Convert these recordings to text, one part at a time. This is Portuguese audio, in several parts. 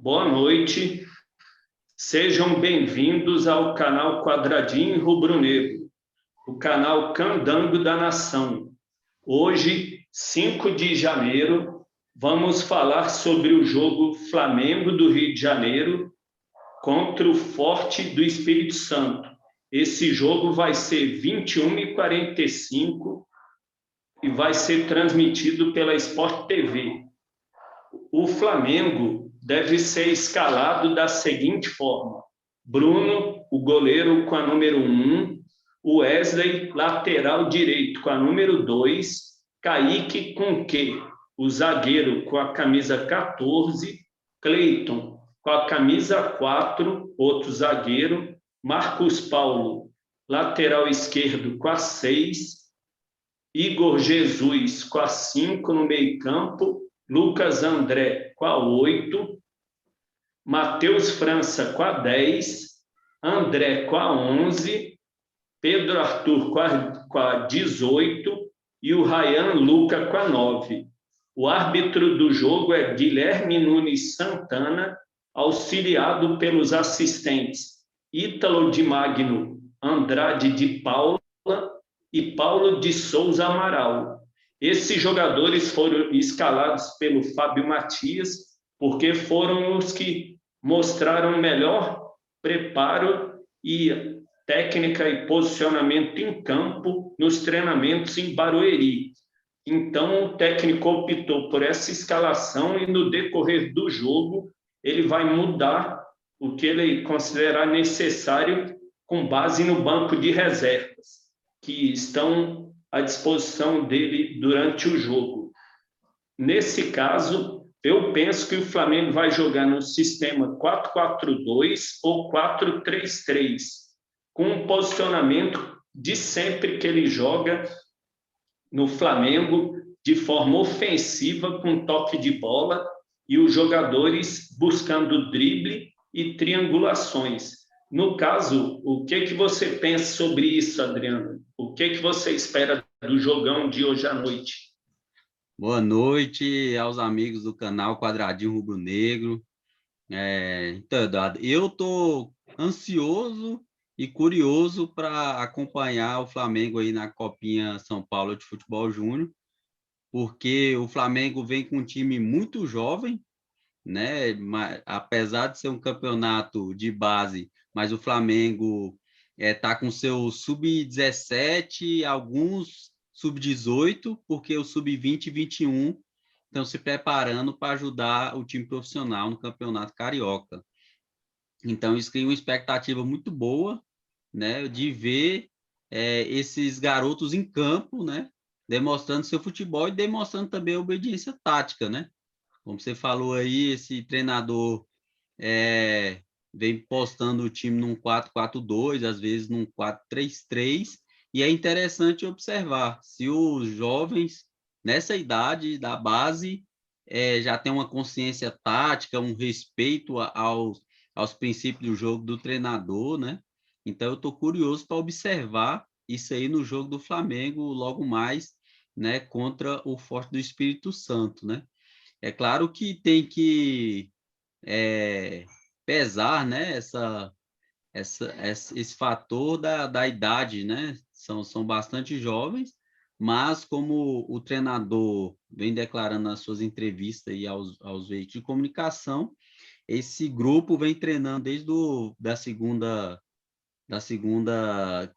Boa noite, sejam bem-vindos ao canal Quadradinho Rubro-Negro, o canal Candango da Nação. Hoje, 5 de janeiro, vamos falar sobre o jogo Flamengo do Rio de Janeiro contra o Forte do Espírito Santo. Esse jogo vai ser 21h45 e vai ser transmitido pela Sport TV. O Flamengo deve ser escalado da seguinte forma: Bruno, o goleiro, com a número 1, o Wesley, lateral direito, com a número 2, Kaique com Q, o zagueiro, com a camisa 14, Cleiton, com a camisa 4, outro zagueiro, Marcos Paulo, lateral esquerdo, com a 6, Igor Jesus, com a 5 no meio-campo, Lucas André com a 8, Matheus França com a 10, André com a 11, Pedro Arthur com a 18 e o Ryan Luca com a 9. O árbitro do jogo é Guilherme Nunes Santana, auxiliado pelos assistentes Ítalo de Magno Andrade de Paula e Paulo de Souza Amaral. Esses jogadores foram escalados pelo Fábio Matias, porque foram os que mostraram melhor preparo e técnica e posicionamento em campo nos treinamentos em Barueri. Então, o técnico optou por essa escalação e, no decorrer do jogo, ele vai mudar o que ele considerar necessário com base no banco de reservas, que estão à disposição dele durante o jogo. Nesse caso, eu penso que o Flamengo vai jogar no sistema 4-4-2 ou 4-3-3, com um posicionamento de sempre que ele joga no Flamengo, de forma ofensiva, com toque de bola, e os jogadores buscando drible e triangulações. No caso, o que você pensa sobre isso, Adriano? O que você espera do jogão de hoje à noite? Boa noite aos amigos do canal Quadradinho Rubro-Negro. Então, Eduardo, eu estou ansioso e curioso para acompanhar o Flamengo aí na Copinha São Paulo de Futebol Júnior, porque o Flamengo vem com um time muito jovem, né? Apesar de ser um campeonato de base, mas o Flamengo está com seu sub-17, alguns sub-18, porque o sub-20 e 21 estão se preparando para ajudar o time profissional no Campeonato Carioca. Então, isso cria uma expectativa muito boa, né, de ver esses garotos em campo, né, demonstrando seu futebol e demonstrando também a obediência tática, né? Como você falou aí, esse treinador vem postando o time num 4-4-2, às vezes num 4-3-3, e é interessante observar se os jovens, nessa idade da base, já têm uma consciência tática, um respeito aos princípios do jogo do treinador, né? Então, eu estou curioso para observar isso aí no jogo do Flamengo, logo mais, né, contra o Forte do Espírito Santo, né? É claro que tem que pesar, né, esse fator da idade, né? São bastante jovens, mas como o treinador vem declarando nas suas entrevistas e aos veículos de comunicação, esse grupo vem treinando desde da segunda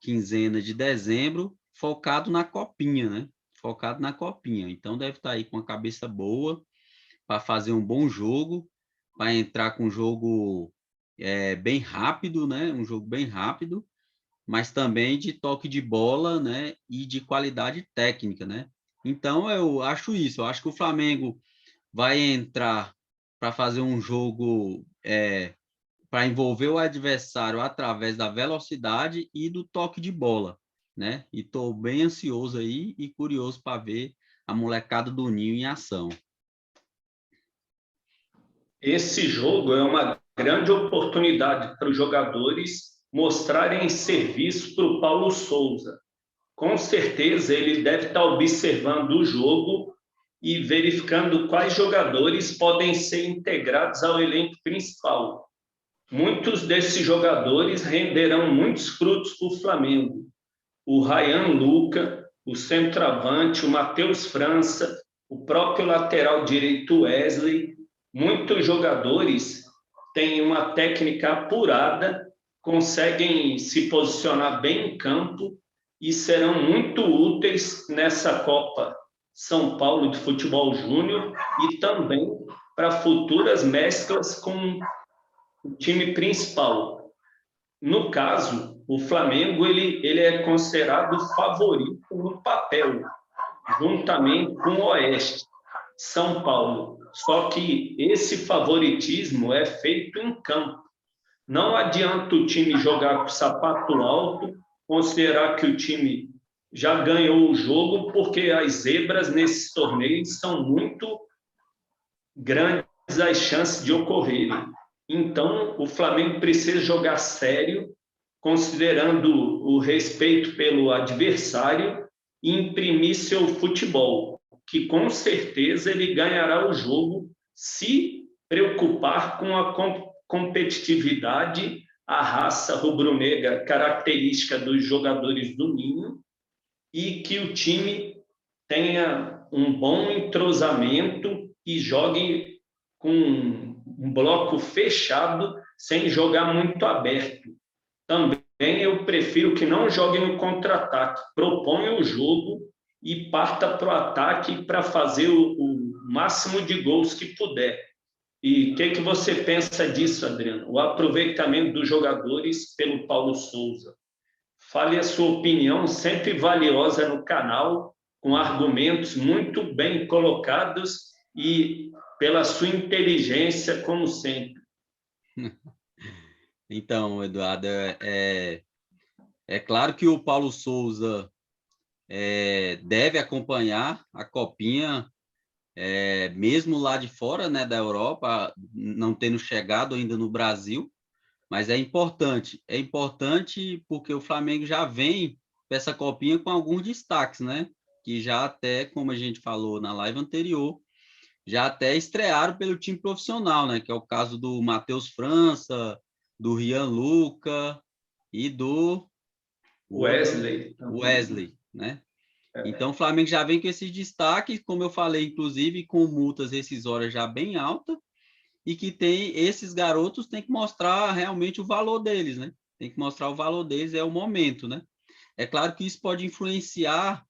quinzena de dezembro, focado na copinha, né? Focado na copinha. Então deve estar aí com a cabeça boa para fazer um bom jogo, para entrar com um jogo bem rápido, né? Um jogo bem rápido, mas também de toque de bola, né? E de qualidade técnica, né? Então eu acho isso. Eu acho que o Flamengo vai entrar para fazer um jogo para envolver o adversário através da velocidade e do toque de bola, né? E estou bem ansioso aí e curioso para ver a molecada do Ninho em ação. Esse jogo é uma grande oportunidade para os jogadores mostrarem serviço para o Paulo Souza. Com certeza ele deve estar observando o jogo e verificando quais jogadores podem ser integrados ao elenco principal. Muitos desses jogadores renderão muitos frutos para o Flamengo. O Ryan Lucca, o centroavante, o Matheus França, o próprio lateral direito Wesley. Muitos jogadores têm uma técnica apurada, conseguem se posicionar bem em campo e serão muito úteis nessa Copa São Paulo de Futebol Júnior e também para futuras mesclas com o time principal. No caso, o Flamengo ele é considerado favorito no papel, juntamente com o Oeste, São Paulo. Só que esse favoritismo é feito em campo. Não adianta o time jogar com o sapato alto, considerar que o time já ganhou o jogo, porque as zebras nesses torneios são muito grandes as chances de ocorrerem. Então, o Flamengo precisa jogar sério, considerando o respeito pelo adversário e imprimir seu futebol, que com certeza ele ganhará o jogo se preocupar com a competitividade, a raça rubro-negra característica dos jogadores do Ninho e que o time tenha um bom entrosamento e jogue com um bloco fechado, sem jogar muito aberto. Também eu prefiro que não jogue no contra-ataque, proponha o jogo e parta para o ataque para fazer o máximo de gols que puder. E o que você pensa disso, Adriano? O aproveitamento dos jogadores pelo Paulo Souza. Fale a sua opinião, sempre valiosa no canal, com argumentos muito bem colocados e pela sua inteligência, como sempre. Então, Eduardo, é claro que o Paulo Souza deve acompanhar a Copinha, mesmo lá de fora, né, da Europa, não tendo chegado ainda no Brasil, mas é importante porque o Flamengo já vem para essa Copinha com alguns destaques, né, que já até, como a gente falou na live anterior, já até estrearam pelo time profissional, né, que é o caso do Matheus França, do Ryan Lucca e do Wesley, né? Então, o Flamengo já vem com esses destaques, como eu falei, inclusive com multas rescisórias já bem altas, e que esses garotos têm que mostrar realmente o valor deles, né? Tem que mostrar o valor deles, é o momento, né? É claro que isso pode influenciar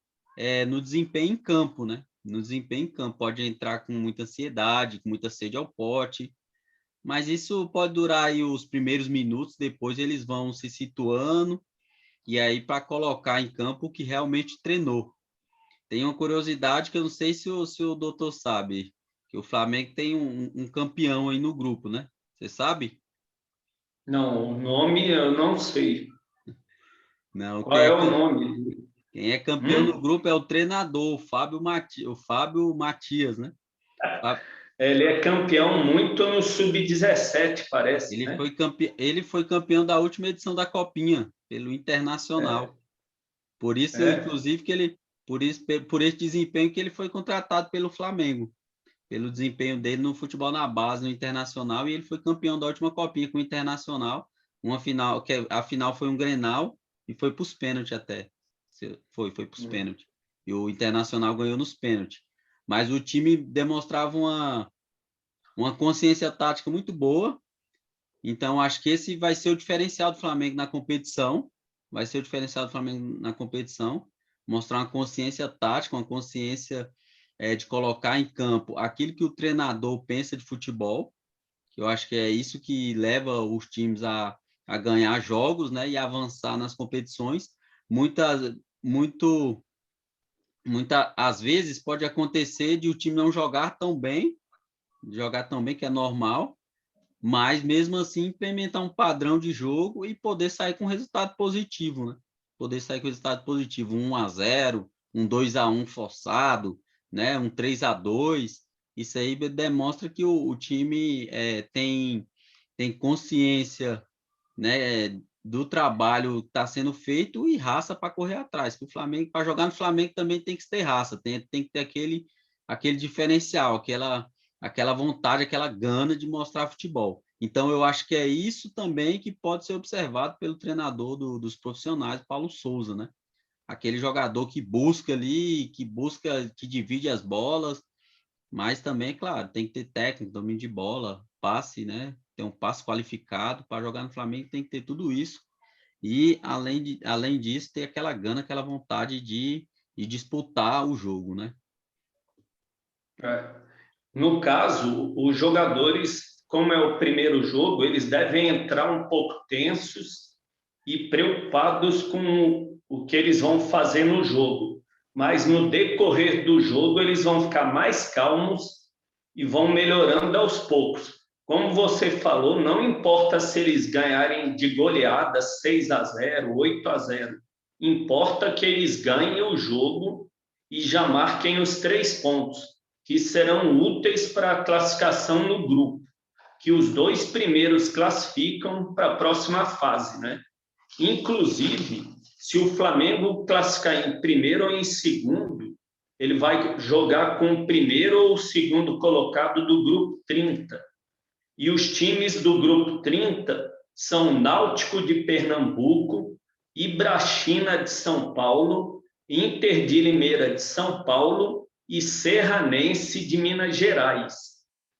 no desempenho em campo, né? No desempenho em campo, pode entrar com muita ansiedade, com muita sede ao pote, mas isso pode durar aí os primeiros minutos, depois eles vão se situando, e aí para colocar em campo o que realmente treinou. Tem uma curiosidade que eu não sei se o doutor sabe, que o Flamengo tem um campeão aí no grupo, né? Você sabe? Não, o nome eu não sei. Não, Qual é o nome? quem é campeão no grupo é o treinador, o Fábio Matias, né? Ele é campeão muito no Sub-17, parece, né? Ele foi campeão da última edição da Copinha, pelo Internacional. Por isso, inclusive, por esse desempenho que ele foi contratado pelo Flamengo, pelo desempenho dele no futebol na base, no Internacional, e ele foi campeão da última Copinha com o Internacional, uma final, que a final foi um Grenal, e foi para os pênaltis até. Foi para os pênaltis. E o Internacional ganhou nos pênaltis. Mas o time demonstrava uma consciência tática muito boa, então acho que esse vai ser o diferencial do Flamengo na competição, mostrar uma consciência tática, uma consciência de colocar em campo aquilo que o treinador pensa de futebol, que eu acho que é isso que leva os times a ganhar jogos, né, e avançar nas competições. Às vezes pode acontecer de o time não jogar tão bem, que é normal, mas mesmo assim implementar um padrão de jogo e poder sair com resultado positivo, né? Poder sair com resultado positivo, 1-0, um 2-1 forçado, né? Um 3-2. Isso aí demonstra que o time tem consciência, né, do trabalho que está sendo feito e raça para correr atrás. O Flamengo, para jogar no Flamengo também tem que ter raça, tem que ter aquele diferencial, aquela vontade, aquela gana de mostrar futebol. Então, eu acho que é isso também que pode ser observado pelo treinador dos profissionais, Paulo Souza, né? Aquele jogador que busca ali, que divide as bolas, mas também, claro, tem que ter técnica, domínio de bola, passe, né? Ter um passe qualificado para jogar no Flamengo, tem que ter tudo isso. E, além disso, ter aquela gana, aquela vontade de disputar o jogo, né? É. No caso, os jogadores, como é o primeiro jogo, eles devem entrar um pouco tensos e preocupados com o que eles vão fazer no jogo. Mas no decorrer do jogo, eles vão ficar mais calmos e vão melhorando aos poucos. Como você falou, não importa se eles ganharem de goleada 6-0, 8-0. Importa que eles ganhem o jogo e já marquem os 3 pontos, que serão úteis para a classificação no grupo, que os 2 primeiros classificam para a próxima fase, né? Inclusive, se o Flamengo classificar em primeiro ou em segundo, ele vai jogar com o primeiro ou o segundo colocado do grupo 30. E os times do grupo 30 são Náutico de Pernambuco, Ibrachina de São Paulo, Inter de Limeira de São Paulo e Serranense de Minas Gerais.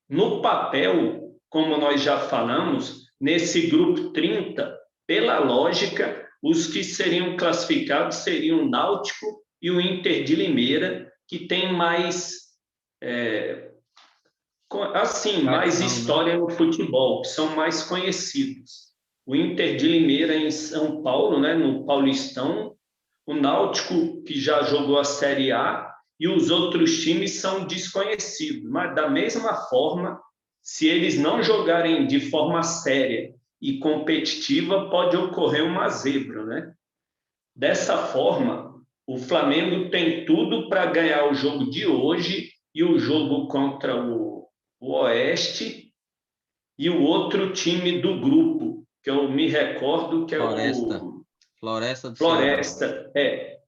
No papel, como nós já falamos, nesse grupo 30, pela lógica, os que seriam classificados seriam o Náutico e o Inter de Limeira, que tem mais, mais história no futebol, que são mais conhecidos. O Inter de Limeira em São Paulo, né, no Paulistão, o Náutico, que já jogou a Série A, e os outros times são desconhecidos. Mas, da mesma forma, se eles não jogarem de forma séria e competitiva, pode ocorrer uma zebra, né? Dessa forma, o Flamengo tem tudo para ganhar o jogo de hoje e o jogo contra o Oeste e o outro time do grupo, que eu me recordo que é o Floresta do Floresta,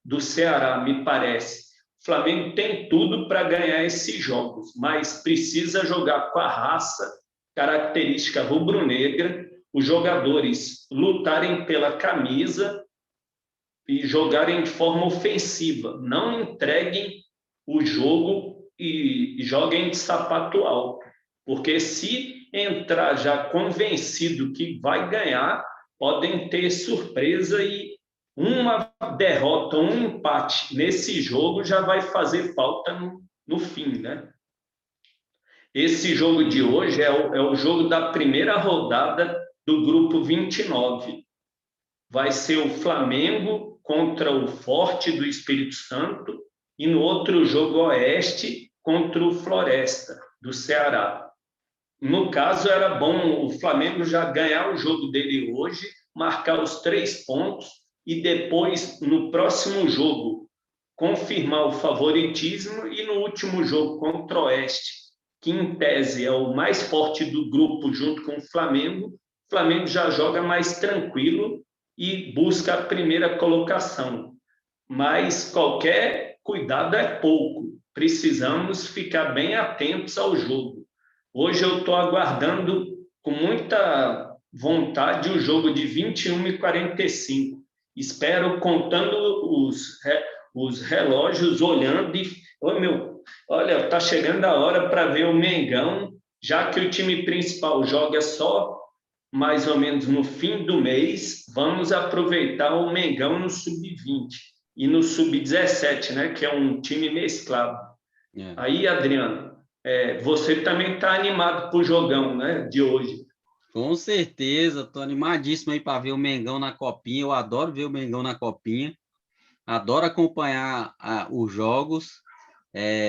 do Ceará, me parece. O Flamengo tem tudo para ganhar esses jogos, mas precisa jogar com a raça, característica rubro-negra, os jogadores lutarem pela camisa e jogarem de forma ofensiva. Não entreguem o jogo e joguem de sapato alto, porque se entrar já convencido que vai ganhar, podem ter surpresa e uma derrota, um empate nesse jogo já vai fazer falta no fim, né? Esse jogo de hoje é o jogo da primeira rodada do grupo 29. Vai ser o Flamengo contra o Forte do Espírito Santo e no outro jogo Oeste contra o Floresta do Ceará. No caso, era bom o Flamengo já ganhar o jogo dele hoje, marcar os 3 pontos e depois, no próximo jogo, confirmar o favoritismo e no último jogo contra o Oeste, que em tese é o mais forte do grupo junto com o Flamengo já joga mais tranquilo e busca a primeira colocação. Mas qualquer cuidado é pouco. Precisamos ficar bem atentos ao jogo. Hoje eu estou aguardando com muita vontade o jogo de 21h45. Espero, contando os relógios, olhando e... olha, está chegando a hora para ver o Mengão, já que o time principal joga só mais ou menos no fim do mês, vamos aproveitar o Mengão no Sub-20 e no Sub-17, né, que é um time mesclado. Aí, Adriano, você também está animado para o jogão, né, de hoje. Com certeza, estou animadíssimo aí para ver o Mengão na Copinha. Eu adoro ver o Mengão na Copinha, adoro acompanhar os jogos.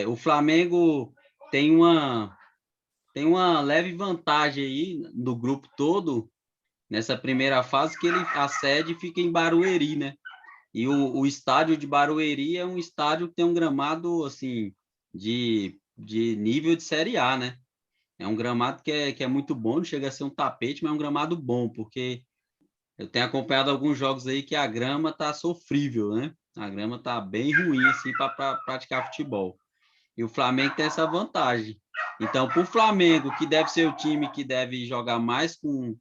O Flamengo tem uma leve vantagem aí do grupo todo, nessa primeira fase, que a sede fica em Barueri, né? E o estádio de Barueri é um estádio que tem um gramado, assim, de nível de Série A, né? É um gramado que é muito bom, não chega a ser um tapete, mas é um gramado bom, porque eu tenho acompanhado alguns jogos aí que a grama tá sofrível, né? A grama tá bem ruim, assim, para praticar futebol. E o Flamengo tem essa vantagem. Então, para o Flamengo, que deve ser o time que deve jogar mais com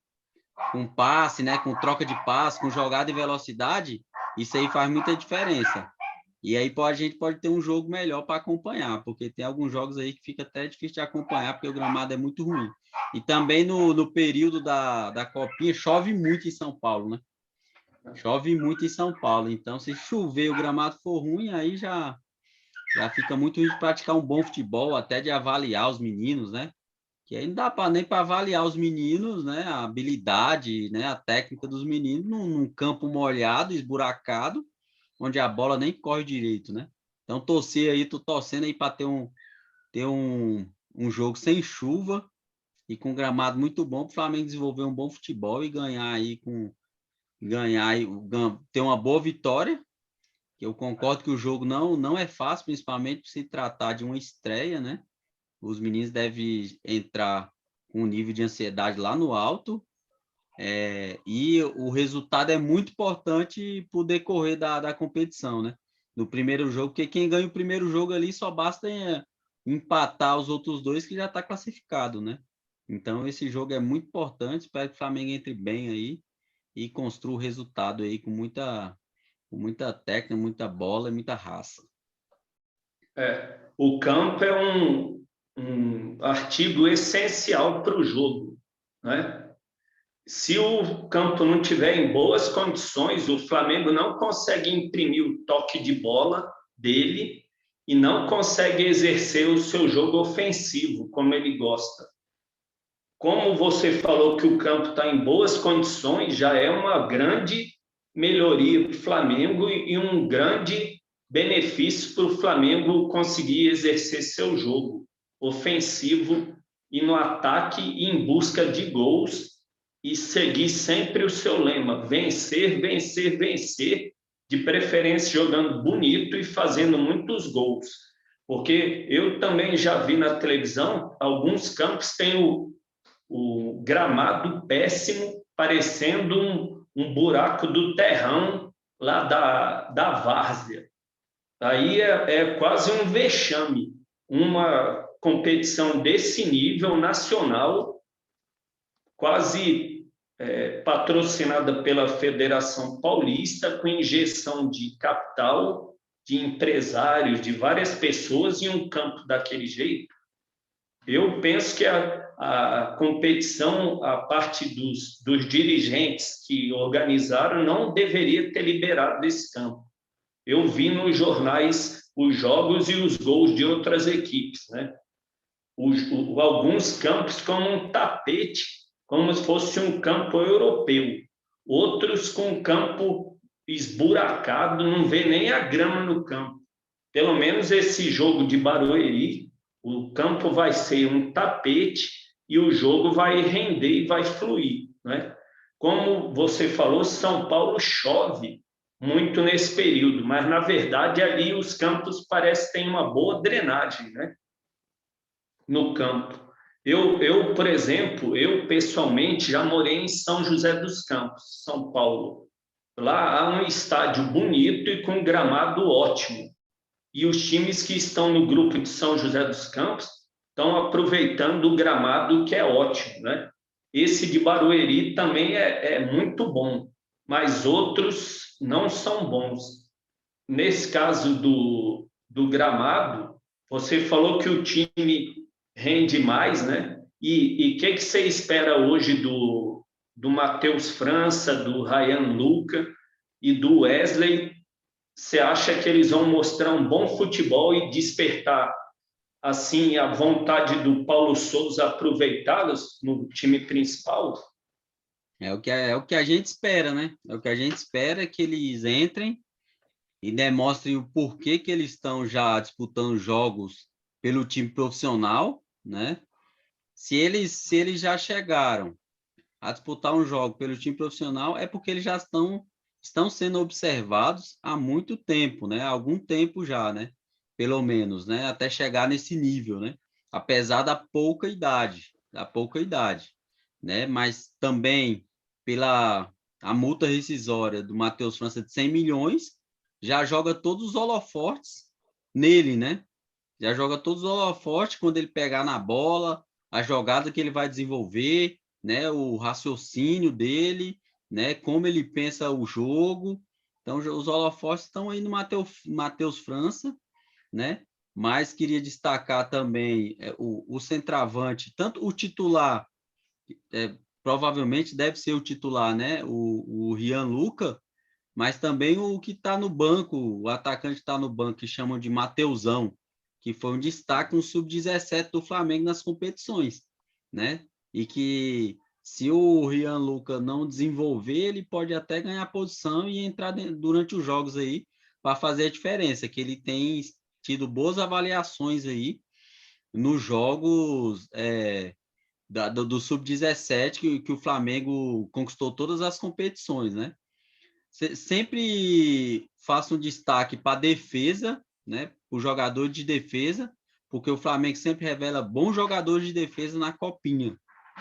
passe, né, com troca de passe, com jogada e velocidade, isso aí faz muita diferença. E aí a gente pode ter um jogo melhor para acompanhar, porque tem alguns jogos aí que fica até difícil de acompanhar, porque o gramado é muito ruim. E também no período da Copinha, chove muito em São Paulo, né? Chove muito em São Paulo. Então, se chover e o gramado for ruim, aí já fica muito ruim de praticar um bom futebol, até de avaliar os meninos, né? Que aí não dá nem para avaliar os meninos, né? A habilidade, né? A técnica dos meninos num campo molhado, esburacado, onde a bola nem corre direito, né? Então, tô torcendo aí para ter um jogo sem chuva e com gramado muito bom para o Flamengo desenvolver um bom futebol e ter uma boa vitória. Que eu concordo que o jogo não é fácil, principalmente por se tratar de uma estreia, né? Os meninos devem entrar com um nível de ansiedade lá no alto, e o resultado é muito importante para o decorrer da competição, né? No primeiro jogo, porque quem ganha o primeiro jogo ali só basta empatar os outros dois que já está classificado, né? Então, esse jogo é muito importante, espero que o Flamengo entre bem aí e construa o resultado aí com muita técnica, muita bola e muita raça. O campo é um artigo essencial para o jogo, né? Se o campo não tiver em boas condições, o Flamengo não consegue imprimir o toque de bola dele e não consegue exercer o seu jogo ofensivo como ele gosta. Como você falou que o campo está em boas condições, já é uma grande melhoria para o Flamengo e um grande benefício para o Flamengo conseguir exercer seu jogo ofensivo e no ataque e em busca de gols e seguir sempre o seu lema: vencer, vencer, vencer, de preferência jogando bonito e fazendo muitos gols. Porque eu também já vi na televisão, alguns campos têm o gramado péssimo, parecendo um buraco do terrão lá da várzea. Aí é quase um vexame, uma competição desse nível nacional, quase patrocinada pela Federação Paulista, com injeção de capital, de empresários, de várias pessoas, em um campo daquele jeito. Eu penso que a competição, a parte dos dirigentes que organizaram, não deveria ter liberado esse campo. Eu vi nos jornais os jogos e os gols de outras equipes, né? Alguns campos como um tapete, como se fosse um campo europeu. Outros com campo esburacado, não vê nem a grama no campo. Pelo menos esse jogo de Barueri, o campo vai ser um tapete e o jogo vai render e vai fluir, né? Como você falou, São Paulo chove muito nesse período, mas na verdade ali os campos parecem ter uma boa drenagem, né? No campo. Por exemplo, eu pessoalmente já morei em São José dos Campos, São Paulo. Lá há um estádio bonito e com gramado ótimo. E os times que estão no grupo de São José dos Campos estão aproveitando o gramado, que é ótimo, né? Esse de Barueri também é muito bom, mas outros não são bons. Nesse caso do gramado, você falou que o time rende mais, né? E o que você espera hoje do Matheus França, do Ryan Luca e do Wesley? Você acha que eles vão mostrar um bom futebol e despertar assim a vontade do Paulo Souza aproveitá-los no time principal? É o que a gente espera, né? É o que a gente espera que eles entrem e demonstrem o porquê que eles estão já disputando jogos pelo time profissional, né? Se eles já chegaram a disputar um jogo pelo time profissional, é porque eles já estão sendo observados há muito tempo, né? Há algum tempo já, né? Pelo menos, né? Até chegar nesse nível, né? Apesar da pouca idade, né? Mas também pela a multa rescisória do Matheus França de 100 milhões, já joga todos os holofotes nele, né? Já joga todos os holofotes quando ele pegar na bola, a jogada que ele vai desenvolver, né? O raciocínio dele, né? Como ele pensa o jogo. Então, os holofotes estão aí no Matheus França, né? Mas queria destacar também o centroavante, tanto o titular, provavelmente deve ser o titular, né? O Rian Lucas, mas também o que está no banco, o atacante que está no banco, que chamam de Mateusão, que foi um destaque no Sub-17 do Flamengo nas competições, né? E que se o Rian Lucas não desenvolver, ele pode até ganhar posição e entrar durante os jogos aí para fazer a diferença, que ele tem tido boas avaliações aí nos jogos do Sub-17, que o Flamengo conquistou todas as competições, né? Sempre faço um destaque para a defesa, né? O jogador de defesa, porque o Flamengo sempre revela bons jogadores de defesa na copinha,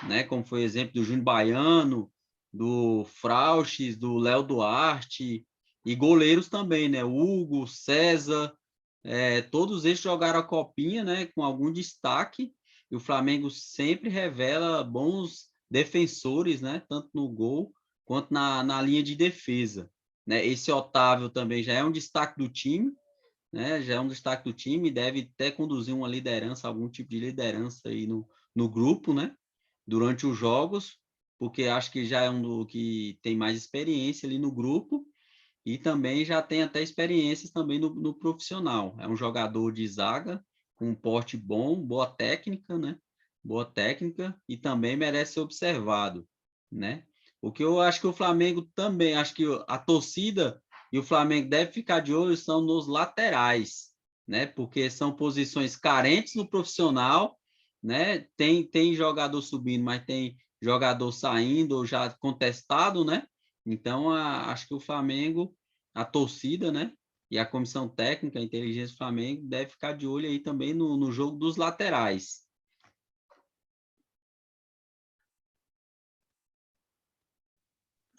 né? Como foi o exemplo do Júnior Baiano, do Frauches, do Léo Duarte, e goleiros também, né? Hugo, César, todos eles jogaram a copinha, né? Com algum destaque, e o Flamengo sempre revela bons defensores, né? Tanto no gol quanto na linha de defesa, né? Esse Otávio também já é um destaque do time, né? Já é um destaque do time, deve até conduzir uma liderança, algum tipo de liderança aí no grupo, né? Durante os jogos, porque acho que já é um do que tem mais experiência ali no grupo e também já tem até experiências também no profissional. É um jogador de zaga com um porte bom, boa técnica, né? Boa técnica e também merece ser observado, né? O que eu acho que o Flamengo também, acho que a torcida e o Flamengo deve ficar de olho são nos laterais, né? Porque são posições carentes no profissional, né? Tem jogador subindo, mas tem jogador saindo ou já contestado, né? Então, acho que o Flamengo, a torcida, né? E a comissão técnica, a inteligência do Flamengo, deve ficar de olho aí também no jogo dos laterais.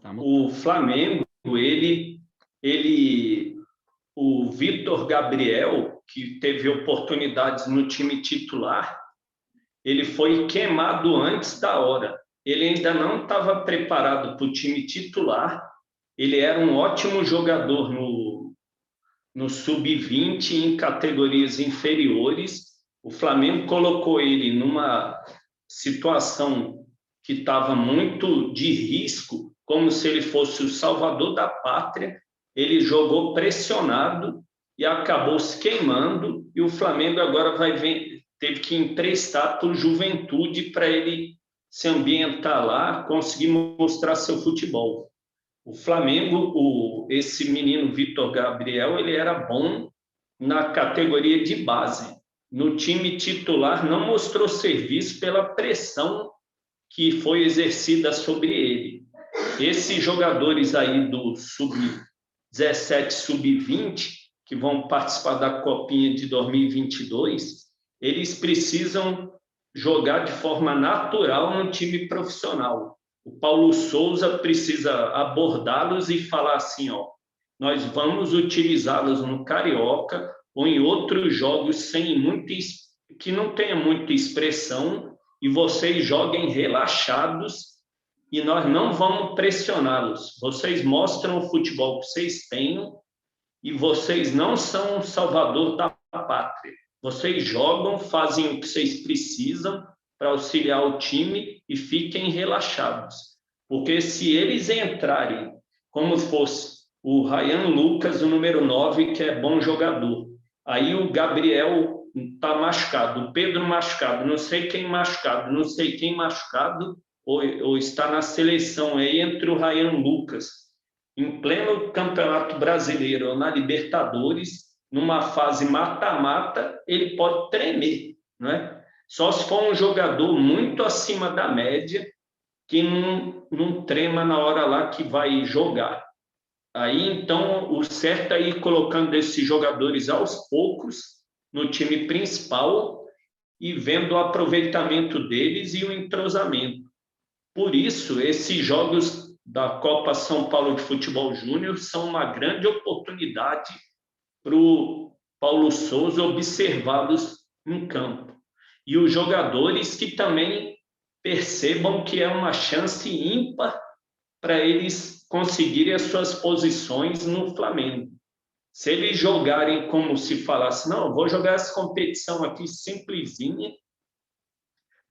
Tá, o Flamengo, o Vitor Gabriel, que teve oportunidades no time titular, ele foi queimado antes da hora. Ele ainda não estava preparado para o time titular. Ele era um ótimo jogador no sub-20, em categorias inferiores. O Flamengo colocou ele numa situação que estava muito de risco, como se ele fosse o salvador da pátria. Ele jogou pressionado e acabou se queimando, e o Flamengo agora teve que emprestar para o Juventude para ele se ambientar lá, conseguir mostrar seu futebol. O Flamengo, esse menino Vitor Gabriel, ele era bom na categoria de base. No time titular não mostrou serviço pela pressão que foi exercida sobre ele. Esses jogadores aí do sub-17, sub-20, que vão participar da Copinha de 2022, eles precisam jogar de forma natural no time profissional. O Paulo Souza precisa abordá-los e falar assim, ó, nós vamos utilizá-los no Carioca ou em outros jogos que não tenha muita expressão, e vocês joguem relaxados e nós não vamos pressioná-los. Vocês mostram o futebol que vocês têm e vocês não são o salvador da pátria. Vocês jogam, fazem o que vocês precisam para auxiliar o time e fiquem relaxados. Porque se eles entrarem como fosse o Ryan Lucas, o número 9, que é bom jogador, aí o Gabriel está machucado, o Pedro machucado, não sei quem machucado, ou está na seleção aí entre o Ryan Lucas, em pleno Campeonato Brasileiro ou na Libertadores, numa fase mata-mata, ele pode tremer, né? Só se for um jogador muito acima da média, que não trema na hora lá que vai jogar. Aí, então, o certo é ir colocando esses jogadores aos poucos no time principal e vendo o aproveitamento deles e o entrosamento. Por isso, esses jogos da Copa São Paulo de Futebol Júnior são uma grande oportunidade para o Paulo Souza observá-los em campo. E os jogadores que também percebam que é uma chance ímpar para eles conseguirem as suas posições no Flamengo. Se eles jogarem como se falasse, não, eu vou jogar essa competição aqui simplesinha,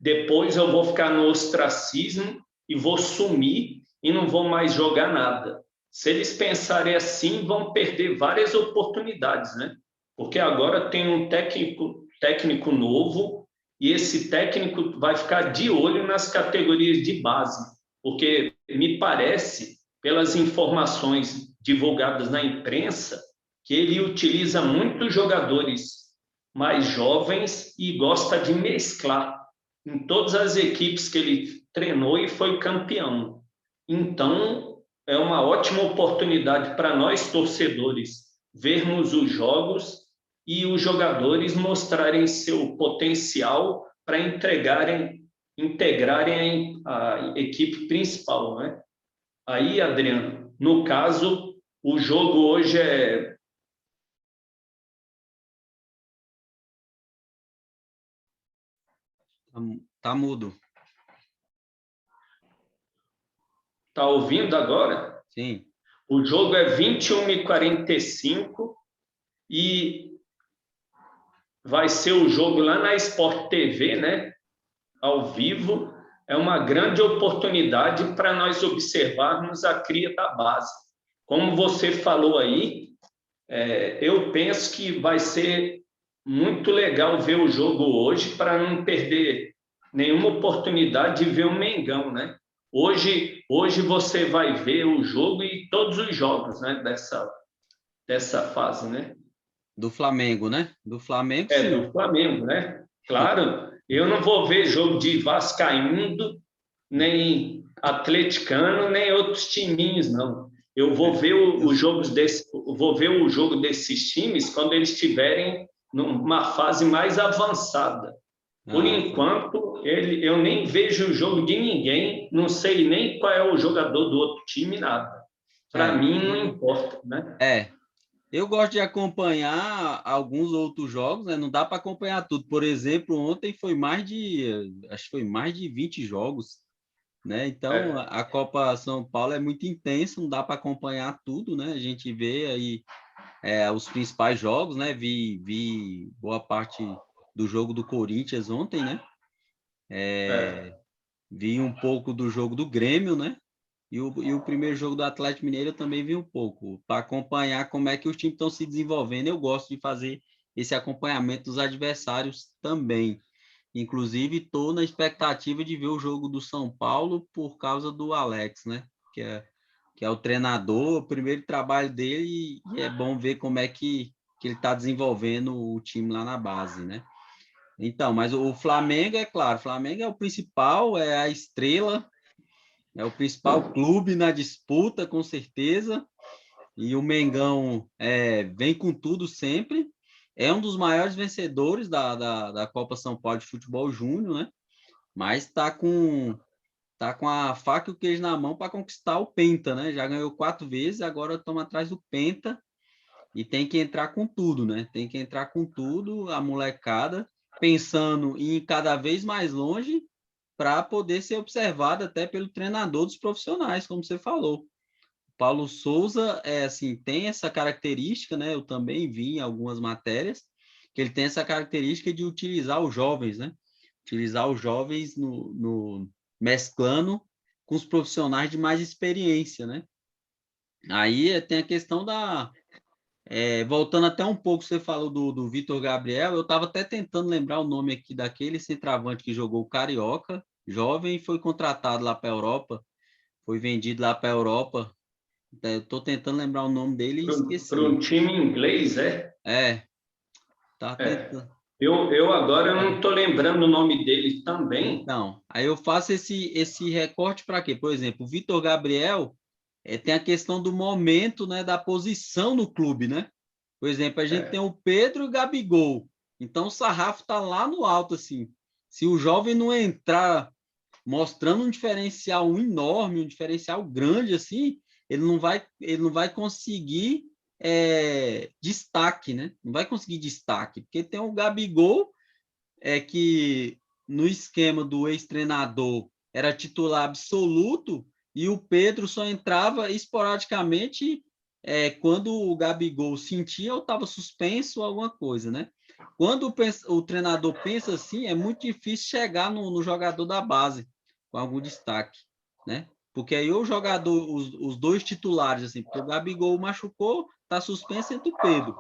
depois eu vou ficar no ostracismo e vou sumir e não vou mais jogar nada. Se eles pensarem assim, vão perder várias oportunidades, né? Porque agora tem um técnico novo e esse técnico vai ficar de olho nas categorias de base, porque me parece, pelas informações divulgadas na imprensa, que ele utiliza muitos jogadores mais jovens e gosta de mesclar em todas as equipes que ele treinou e foi campeão. Então, é uma ótima oportunidade para nós, torcedores, vermos os jogos e os jogadores mostrarem seu potencial para integrarem a equipe principal, né? Aí, Adriano, no caso, o jogo hoje é... Tá mudo. Tá ouvindo agora? Sim. O jogo é 21h45 e vai ser o jogo lá na Sport TV, né? Ao vivo. É uma grande oportunidade para nós observarmos a cria da base. Como você falou aí, eu penso que vai ser muito legal ver o jogo hoje para não perder nenhuma oportunidade de ver o Mengão, né? Hoje você vai ver o jogo e todos os jogos, né, dessa fase, né? Do Flamengo, né? Do Flamengo, sim. Do Flamengo, né? Claro, eu não vou ver jogo de vascaíno, nem atleticano, nem outros timinhos, não. Eu vou ver vou ver o jogo desses times quando eles estiverem numa fase mais avançada. Por enquanto, eu nem vejo o jogo de ninguém, não sei nem qual é o jogador do outro time, nada. Para mim, não importa, né? Eu gosto de acompanhar alguns outros jogos, né? Não dá para acompanhar tudo. Por exemplo, ontem acho que foi mais de 20 jogos, né? Então, a Copa São Paulo é muito intensa, não dá para acompanhar tudo, né? A gente vê aí os principais jogos, né? Vi boa parte do jogo do Corinthians ontem, né? Vi um pouco do jogo do Grêmio, né? E o primeiro jogo do Atlético Mineiro eu também vi um pouco, para acompanhar como é que os times estão se desenvolvendo. Eu gosto de fazer esse acompanhamento dos adversários também. Inclusive, estou na expectativa de ver o jogo do São Paulo por causa do Alex, né? Que é o treinador, o primeiro trabalho dele, e é bom ver como é que ele está desenvolvendo o time lá na base, né? Então, mas o Flamengo, é claro, o Flamengo é o principal, é a estrela, é o principal clube na disputa, com certeza. E o Mengão vem com tudo sempre. É um dos maiores vencedores da Copa São Paulo de Futebol Júnior, né? Mas tá com a faca e o queijo na mão para conquistar o Penta, né? Já ganhou 4 vezes, agora toma atrás do Penta e tem que entrar com tudo, né? Tem que entrar com tudo, a molecada, pensando em ir cada vez mais longe para poder ser observado até pelo treinador dos profissionais, como você falou. Paulo Souza assim, tem essa característica, né? Eu também vi em algumas matérias que ele tem essa característica de utilizar os jovens, né? Utilizar os jovens no mesclando com os profissionais de mais experiência, né? Aí tem a questão voltando até um pouco, você falou do Vitor Gabriel, eu estava até tentando lembrar o nome aqui daquele centroavante que jogou o Carioca, jovem, foi contratado lá para a Europa, foi vendido lá para a Europa. Eu estou tentando lembrar o nome dele e Para um esqueci. time inglês, Tá tentando. Eu agora não estou lembrando o nome dele também. Então, aí eu faço esse recorte para quê? Por exemplo, o Vitor Gabriel tem a questão do momento, né, da posição no clube, né? Por exemplo, a gente tem o Pedro e o Gabigol. Então, o sarrafo está lá no alto, assim. Se o jovem não entrar mostrando um diferencial enorme, um diferencial grande, assim, ele não vai conseguir destaque, né? Não vai conseguir destaque, porque tem o Gabigol, que no esquema do ex-treinador era titular absoluto, e o Pedro só entrava esporadicamente quando o Gabigol sentia ou estava suspenso ou alguma coisa, né? Quando o treinador pensa assim, é muito difícil chegar no jogador da base com algum destaque, né? Porque aí o jogador, os dois titulares, assim, porque o Gabigol machucou, está suspenso entre o Pedro.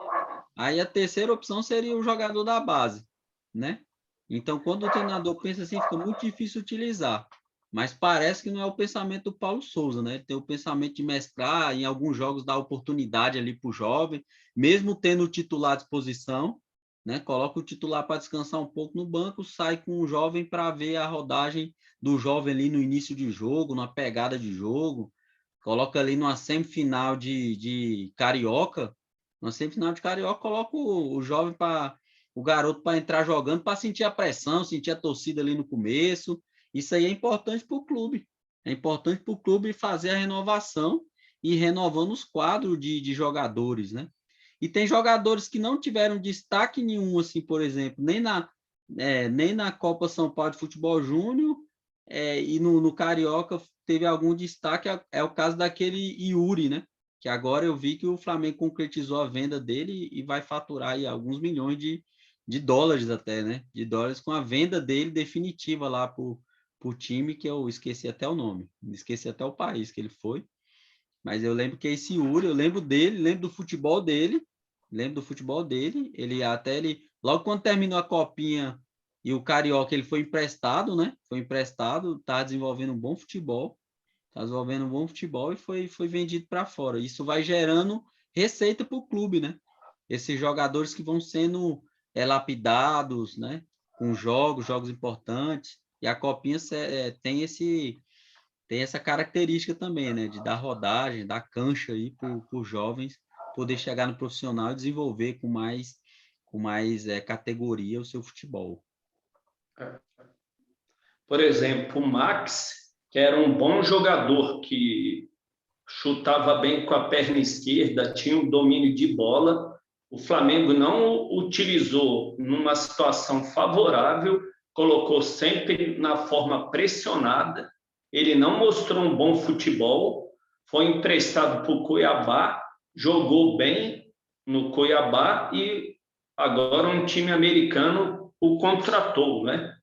Aí a terceira opção seria o jogador da base, né? Então, quando o treinador pensa assim, fica muito difícil utilizar. Mas parece que não é o pensamento do Paulo Souza, né? Ele tem o pensamento de mestrar, em alguns jogos dar oportunidade ali para o jovem, mesmo tendo o titular à disposição, né? Coloca o titular para descansar um pouco no banco, sai com o jovem para ver a rodagem do jovem ali no início de jogo, na pegada de jogo, coloca ali numa semifinal de Carioca, na semifinal de Carioca, coloca o jovem para o garoto para entrar jogando, para sentir a pressão, sentir a torcida ali no começo. Isso aí é importante para o clube. É importante para o clube fazer a renovação e renovando os quadros de jogadores, né? E tem jogadores que não tiveram destaque nenhum, assim, por exemplo, nem na Copa São Paulo de Futebol Júnior, e no Carioca teve algum destaque, é o caso daquele Yuri, né? Que agora eu vi que o Flamengo concretizou a venda dele e vai faturar aí alguns milhões de dólares até, né? De dólares com a venda dele definitiva lá para o time, que eu esqueci até o nome, esqueci até o país que ele foi, mas eu lembro que esse Yuri, eu lembro dele, lembro do futebol dele, logo quando terminou a Copinha e o Carioca, ele foi emprestado, né? Foi emprestado, tá desenvolvendo um bom futebol, e foi vendido para fora. Isso vai gerando receita para o clube, né? Esses jogadores que vão sendo lapidados, né? Com jogos importantes. E a Copinha tem essa característica também, né? De dar rodagem, dar cancha aí para os jovens poder chegar no profissional e desenvolver com mais categoria o seu futebol. Por exemplo, o Max, que era um bom jogador, que chutava bem com a perna esquerda, tinha um domínio de bola. O Flamengo não o utilizou numa situação favorável, colocou sempre na forma pressionada. Ele não mostrou um bom futebol, foi emprestado para o Cuiabá, jogou bem no Cuiabá e agora um time americano o contratou, né?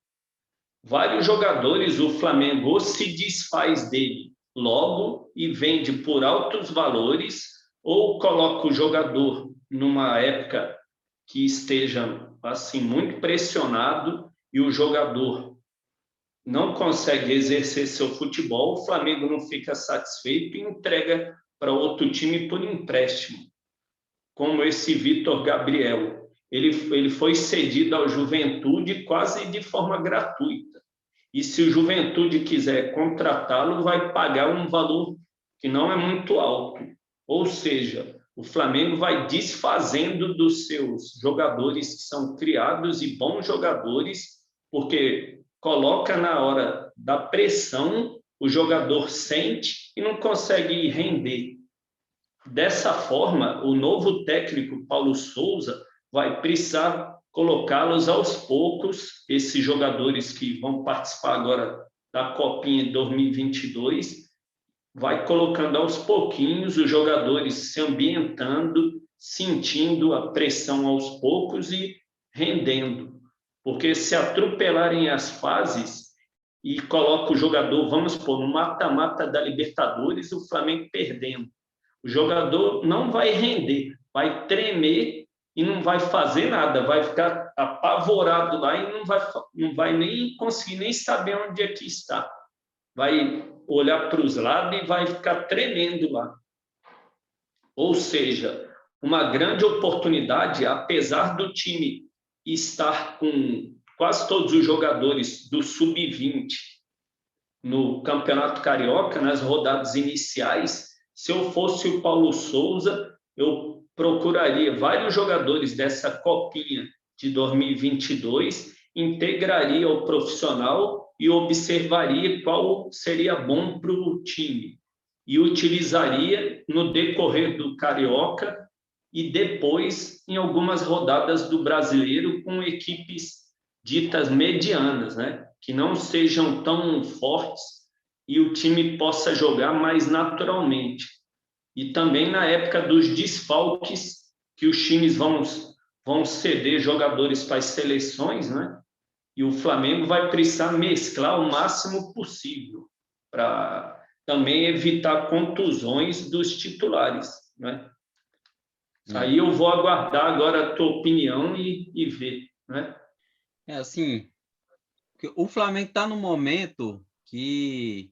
Vários jogadores, o Flamengo ou se desfaz dele logo e vende por altos valores, ou coloca o jogador numa época que esteja assim muito pressionado e o jogador não consegue exercer seu futebol, o Flamengo não fica satisfeito e entrega para outro time por empréstimo, como esse Vitor Gabriel. Ele foi cedido ao Juventude quase de forma gratuita. E se o Juventude quiser contratá-lo, vai pagar um valor que não é muito alto. Ou seja, o Flamengo vai desfazendo dos seus jogadores que são criados e bons jogadores, porque coloca na hora da pressão, o jogador sente e não consegue render. Dessa forma, o novo técnico Paulo Souza vai precisar colocá-los aos poucos, esses jogadores que vão participar agora da Copinha 2022, vai colocando aos pouquinhos os jogadores se ambientando, sentindo a pressão aos poucos e rendendo. Porque se atropelarem as fases e coloca o jogador, vamos supor, no mata-mata da Libertadores, o Flamengo perdendo, o jogador não vai render, vai tremer e não vai fazer nada, vai ficar apavorado lá e não vai nem conseguir nem saber onde é que está. Vai olhar para os lados e vai ficar tremendo lá. Ou seja, uma grande oportunidade, apesar do time estar com quase todos os jogadores do sub-20 no Campeonato Carioca, nas rodadas iniciais, se eu fosse o Paulo Souza, eu procuraria vários jogadores dessa Copinha de 2022, integraria o profissional e observaria qual seria bom para o time. E utilizaria, no decorrer do Carioca, e depois em algumas rodadas do Brasileiro com equipes ditas medianas, né? Que não sejam tão fortes e o time possa jogar mais naturalmente. E também na época dos desfalques, que os times vão ceder jogadores para as seleções, né? E o Flamengo vai precisar mesclar o máximo possível para também evitar contusões dos titulares, né? Aí eu vou aguardar agora a tua opinião e ver, né? É assim, o Flamengo está no momento que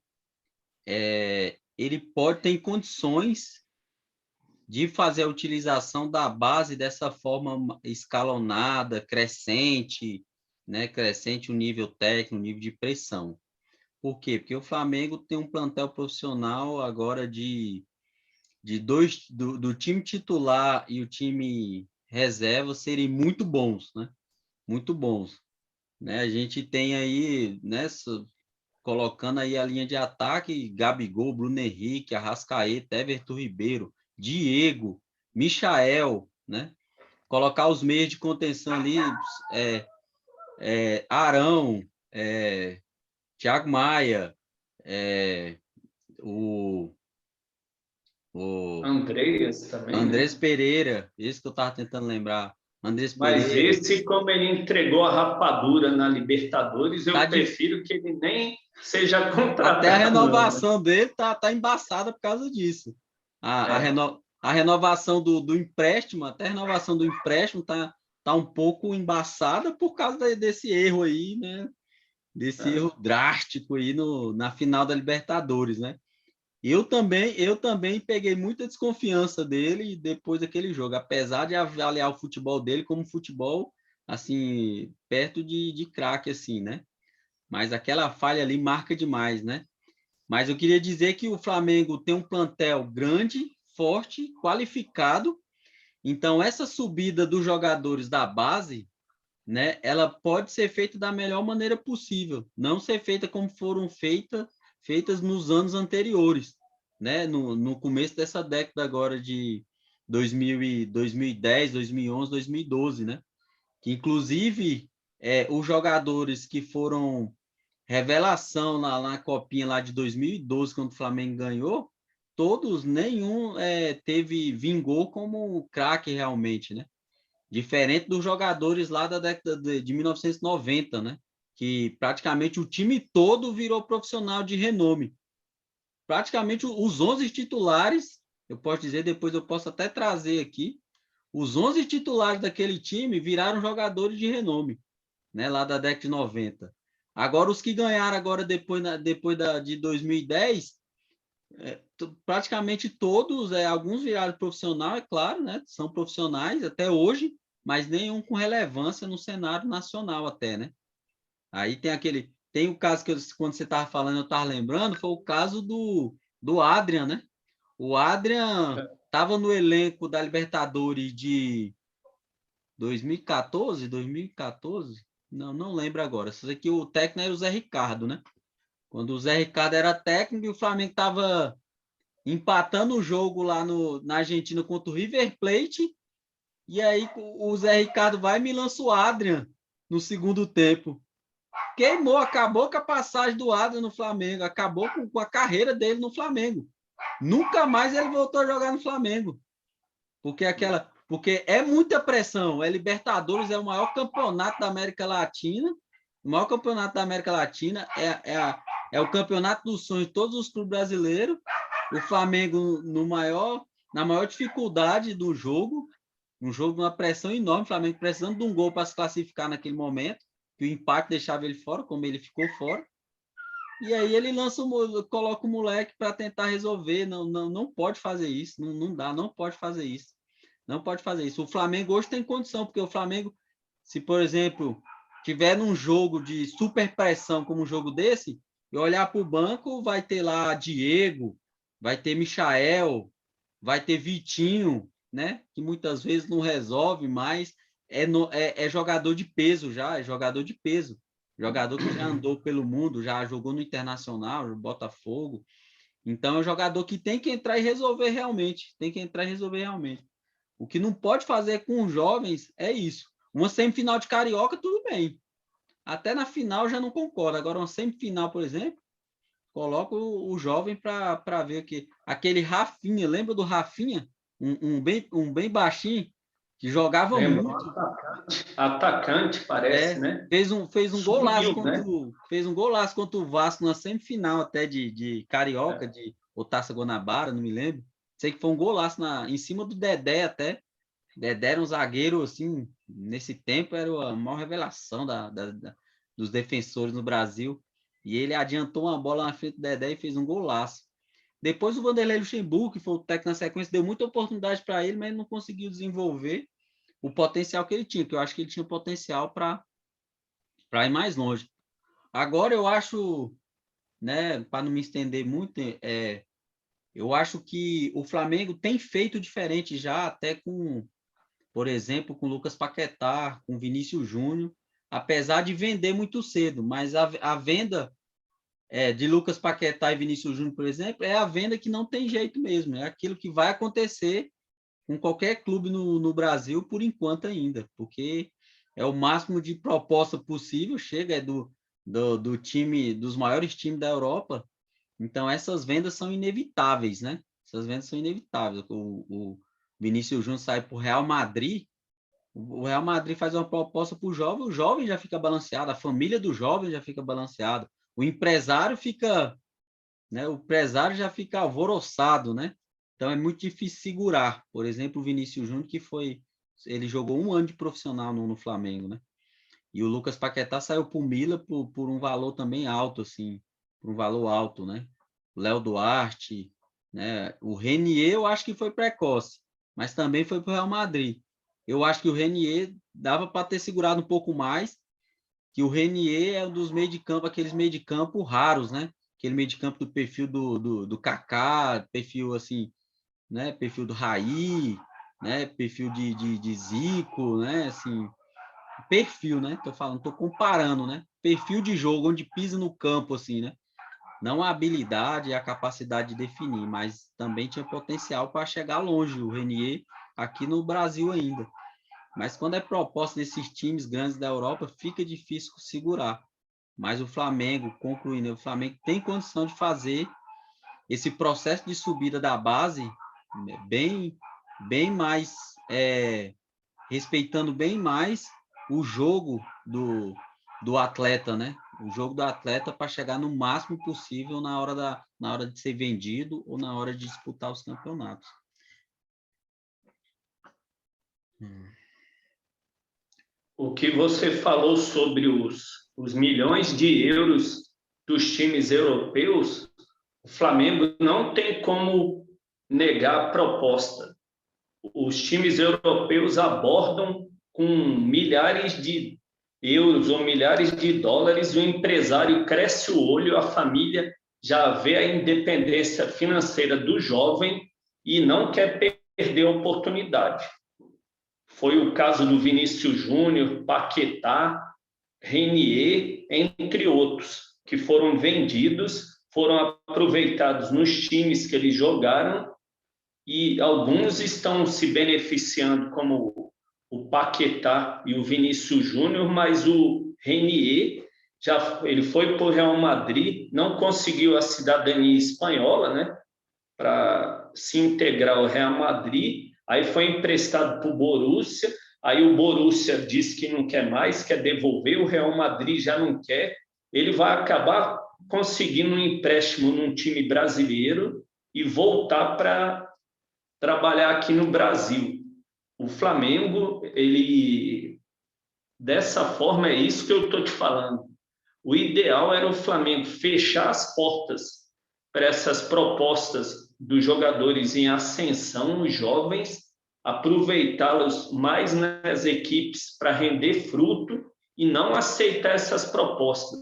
ele pode ter condições de fazer a utilização da base dessa forma escalonada, crescente, né? Crescente o nível técnico, o nível de pressão. Por quê? Porque o Flamengo tem um plantel profissional agora de dois, do time titular e o time reserva serem muito bons, né? Muito bons. Né? A gente tem aí, nessa, colocando aí a linha de ataque, Gabigol, Bruno Henrique, Arrascaeta, Everton Ribeiro, Diego, Michael, né? Colocar os meios de contenção ali, Arão, Thiago Maia, o, o Andreas também, Andrés né? Pereira, esse que eu estava tentando lembrar, Andrés Mas Pereira, esse, como ele entregou a rapadura na Libertadores, tá eu de, prefiro que ele nem seja até a contratado, não, né? renovação dele tá embaçada por causa disso. É, A renovação do empréstimo, até a renovação do empréstimo tá um pouco embaçada por causa desse erro aí, né? Desse é. erro drástico aí na final da Libertadores, né? Eu também peguei muita desconfiança dele depois daquele jogo, apesar de avaliar o futebol dele como futebol, assim, perto de craque, assim, né? Mas aquela falha ali marca demais, né? Mas eu queria dizer que o Flamengo tem um plantel grande, forte, qualificado. Então, essa subida dos jogadores da base, né, ela pode ser feita da melhor maneira possível, não ser feita como foram feitas nos anos anteriores, né, no começo dessa década agora de 2010, 2011, 2012, né, que inclusive os jogadores que foram revelação na Copinha lá de 2012, quando o Flamengo ganhou, todos, nenhum vingou como craque realmente, né? Diferente dos jogadores lá da década de 1990, né? Que praticamente o time todo virou profissional de renome. Praticamente os 11 titulares, eu posso dizer, depois eu posso até trazer aqui, os 11 titulares daquele time viraram jogadores de renome, né? Lá da década de 90. Agora, os que ganharam agora de 2010, praticamente todos, alguns viraram profissional, é claro, né? São profissionais até hoje, mas nenhum com relevância no cenário nacional até, né? Aí tem o caso que quando você estava falando, eu estava lembrando, foi o caso do Adrian, né? O Adrian estava no elenco da Libertadores de 2014, 2014? Não lembro agora. Isso aqui o técnico era o Zé Ricardo, né? Quando o Zé Ricardo era técnico e o Flamengo estava empatando o jogo lá na Argentina contra o River Plate, e aí o Zé Ricardo vai e me lança o Adrian no segundo tempo. Acabou com a passagem do Adrian no Flamengo, acabou com a carreira dele no Flamengo. Nunca mais ele voltou a jogar no Flamengo. Porque é muita pressão. Libertadores é o maior campeonato da América Latina. O maior campeonato da América Latina é o campeonato dos sonhos de todos os clubes brasileiros. O Flamengo na maior dificuldade do jogo, um jogo numa pressão enorme, o Flamengo precisando de um gol para se classificar naquele momento, que o empate deixava ele fora, como ele ficou fora. E aí ele coloca o moleque para tentar resolver. Não pode fazer isso, não dá, não pode fazer isso. Não pode fazer isso. O Flamengo hoje tem condição, porque o Flamengo, se, por exemplo, tiver num jogo de super pressão como um jogo desse, e olhar para o banco, vai ter lá Diego, vai ter Michael, vai ter Vitinho, né? Que muitas vezes não resolve, mas é jogador de peso já, é jogador de peso. Jogador que já andou pelo mundo, já jogou no Internacional, no Botafogo. Então, é um jogador que tem que entrar e resolver realmente. Tem que entrar e resolver realmente. O que não pode fazer com os jovens é isso. Uma semifinal de Carioca, tudo bem. Até na final eu já não concordo. Agora, uma semifinal, por exemplo, coloca o jovem para ver que aquele Rafinha, lembra do Rafinha? Um bem baixinho, que jogava Lembra? muito. Atacante, parece, né? Fez um golaço Sumiu, né? fez um golaço contra o Vasco na semifinal até de Carioca, ou Taça Guanabara, não me lembro. Sei que foi um golaço em cima do Dedé até. Dedé era um zagueiro, assim, nesse tempo era a maior revelação dos defensores no Brasil. E ele adiantou uma bola na frente do Dedé e fez um golaço. Depois o Vanderlei Luxemburgo, que foi o técnico na sequência, deu muita oportunidade para ele, mas ele não conseguiu desenvolver o potencial que ele tinha, que eu acho que ele tinha potencial para ir mais longe. Agora eu acho, né, para não me estender muito, eu acho que o Flamengo tem feito diferente já, até com, por exemplo, com Lucas Paquetá, com Vinícius Júnior, apesar de vender muito cedo, mas a venda de Lucas Paquetá e Vinícius Júnior, por exemplo, é a venda que não tem jeito mesmo, é aquilo que vai acontecer com qualquer clube no Brasil por enquanto ainda, porque é o máximo de proposta possível, chega do time, dos maiores times da Europa, então essas vendas são inevitáveis, né? Essas vendas são inevitáveis. O Vinícius Júnior sai para o Real Madrid, o Real Madrid faz uma proposta para o jovem já fica balanceado, a família do jovem já fica balanceada, o empresário fica, né? O empresário já fica alvoroçado, né? Então é muito difícil segurar. Por exemplo, o Vinícius Júnior, ele jogou um ano de profissional no Flamengo, né? E o Lucas Paquetá saiu para o Milan por um valor também alto, assim, por um valor alto, né? O Léo Duarte, né? O Renier eu acho que foi precoce, mas também foi para o Real Madrid. Eu acho que o Renier dava para ter segurado um pouco mais, que o Renier é um dos meio de campo, aqueles meio de campo raros, né? Aquele meio de campo do perfil do Kaká, perfil assim, né? Perfil do Raí, né? Perfil de Zico, né? Assim, perfil, né? Tô falando, tô comparando, né? Perfil de jogo, onde pisa no campo, assim, né? Não a habilidade e a capacidade de definir, mas também tinha potencial para chegar longe, o Renier, aqui no Brasil ainda. Mas quando é proposta desses times grandes da Europa, fica difícil segurar. Mas o Flamengo, concluindo, o Flamengo tem condição de fazer esse processo de subida da base bem mais, respeitando bem mais o jogo do atleta, né? O jogo do atleta para chegar no máximo possível na hora de ser vendido ou na hora de disputar os campeonatos. O que você falou sobre os milhões de euros dos times europeus, o Flamengo não tem como negar a proposta. Os times europeus abordam com milhares de euros ou milhares de dólares, o empresário cresce o olho, a família já vê a independência financeira do jovem e não quer perder a oportunidade. Foi o caso do Vinícius Júnior, Paquetá, Renier, entre outros, que foram vendidos, foram aproveitados nos times que eles jogaram e alguns estão se beneficiando, como o Paquetá e o Vinícius Júnior, mas o Renier ele foi para o Real Madrid, não conseguiu a cidadania espanhola, né, para se integrar ao Real Madrid, aí foi emprestado para o Borussia, aí o Borussia disse que não quer mais, quer devolver, o Real Madrid já não quer, ele vai acabar conseguindo um empréstimo num time brasileiro e voltar para trabalhar aqui no Brasil. O Flamengo, ele dessa forma, é isso que eu estou te falando. O ideal era o Flamengo fechar as portas para essas propostas dos jogadores em ascensão, os jovens, aproveitá-los mais nas equipes para render fruto e não aceitar essas propostas.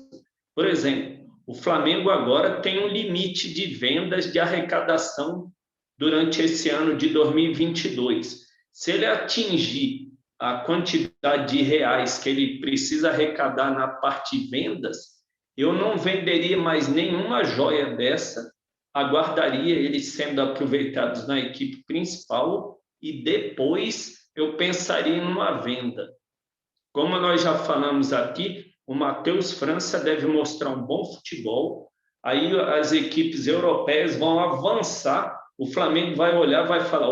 Por exemplo, o Flamengo agora tem um limite de vendas de arrecadação durante esse ano de 2022. Se ele atingir a quantidade de reais que ele precisa arrecadar na parte de vendas, eu não venderia mais nenhuma joia dessa, aguardaria eles sendo aproveitados na equipe principal e depois eu pensaria numa venda. Como nós já falamos aqui, o Matheus França deve mostrar um bom futebol, aí as equipes europeias vão avançar, o Flamengo vai olhar, vai falar,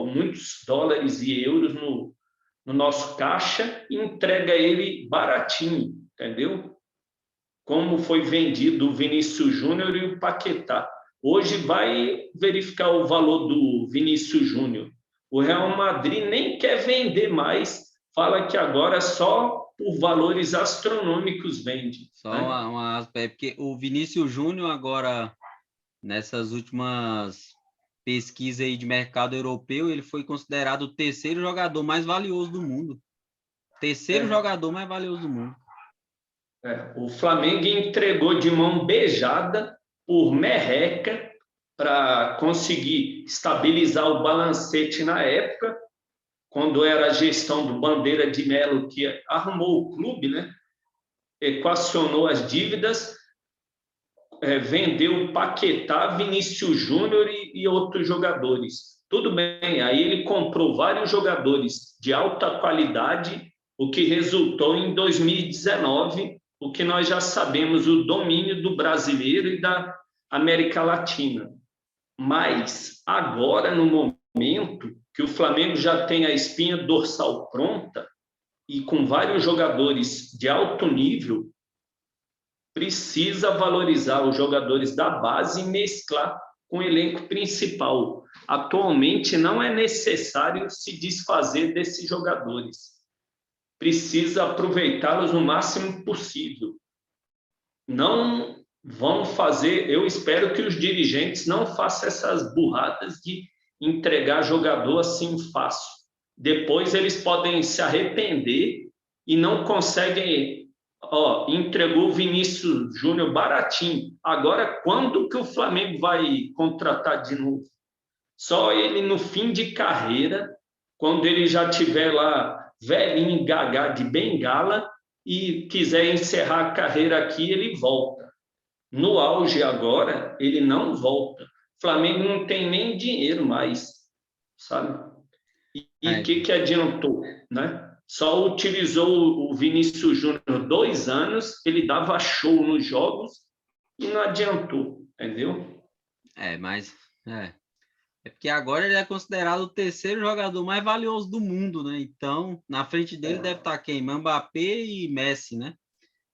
muitos dólares e euros no nosso caixa e entrega ele baratinho, entendeu? Como foi vendido o Vinícius Júnior e o Paquetá. Hoje vai verificar o valor do Vinícius Júnior. O Real Madrid nem quer vender mais, fala que agora só por valores astronômicos vende. Só porque o Vinícius Júnior agora, nessas últimas pesquisas aí de mercado europeu, ele foi considerado o terceiro jogador mais valioso do mundo. Terceiro jogador mais valioso do mundo. O Flamengo entregou de mão beijada por merreca para conseguir estabilizar o balancete na época, quando era a gestão do Bandeira de Melo que arrumou o clube, né? Equacionou as dívidas, vendeu Paquetá, Vinícius Júnior e outros jogadores. Tudo bem, aí ele comprou vários jogadores de alta qualidade, o que resultou em 2019, o que nós já sabemos, o domínio do brasileiro e da América Latina. Mas agora, no momento que o Flamengo já tem a espinha dorsal pronta e com vários jogadores de alto nível, precisa valorizar os jogadores da base e mesclar com o elenco principal. Atualmente não é necessário se desfazer desses jogadores. Precisa aproveitá-los no máximo possível. Não vão fazer, eu espero que os dirigentes não façam essas burradas de entregar jogador assim fácil. Depois eles podem se arrepender e não conseguem. Entregou o Vinícius Júnior baratinho. Agora, quando que o Flamengo vai contratar de novo? Só ele no fim de carreira, quando ele já tiver lá velhinho, gagá de bengala e quiser encerrar a carreira aqui, ele volta. No auge agora, ele não volta. O Flamengo não tem nem dinheiro mais, sabe? E o que adiantou, né? Só utilizou o Vinícius Júnior 2 anos, ele dava show nos jogos e não adiantou, entendeu? Mas é porque agora ele é considerado o terceiro jogador mais valioso do mundo, né? Então, na frente dele deve estar quem? Mbappé e Messi, né?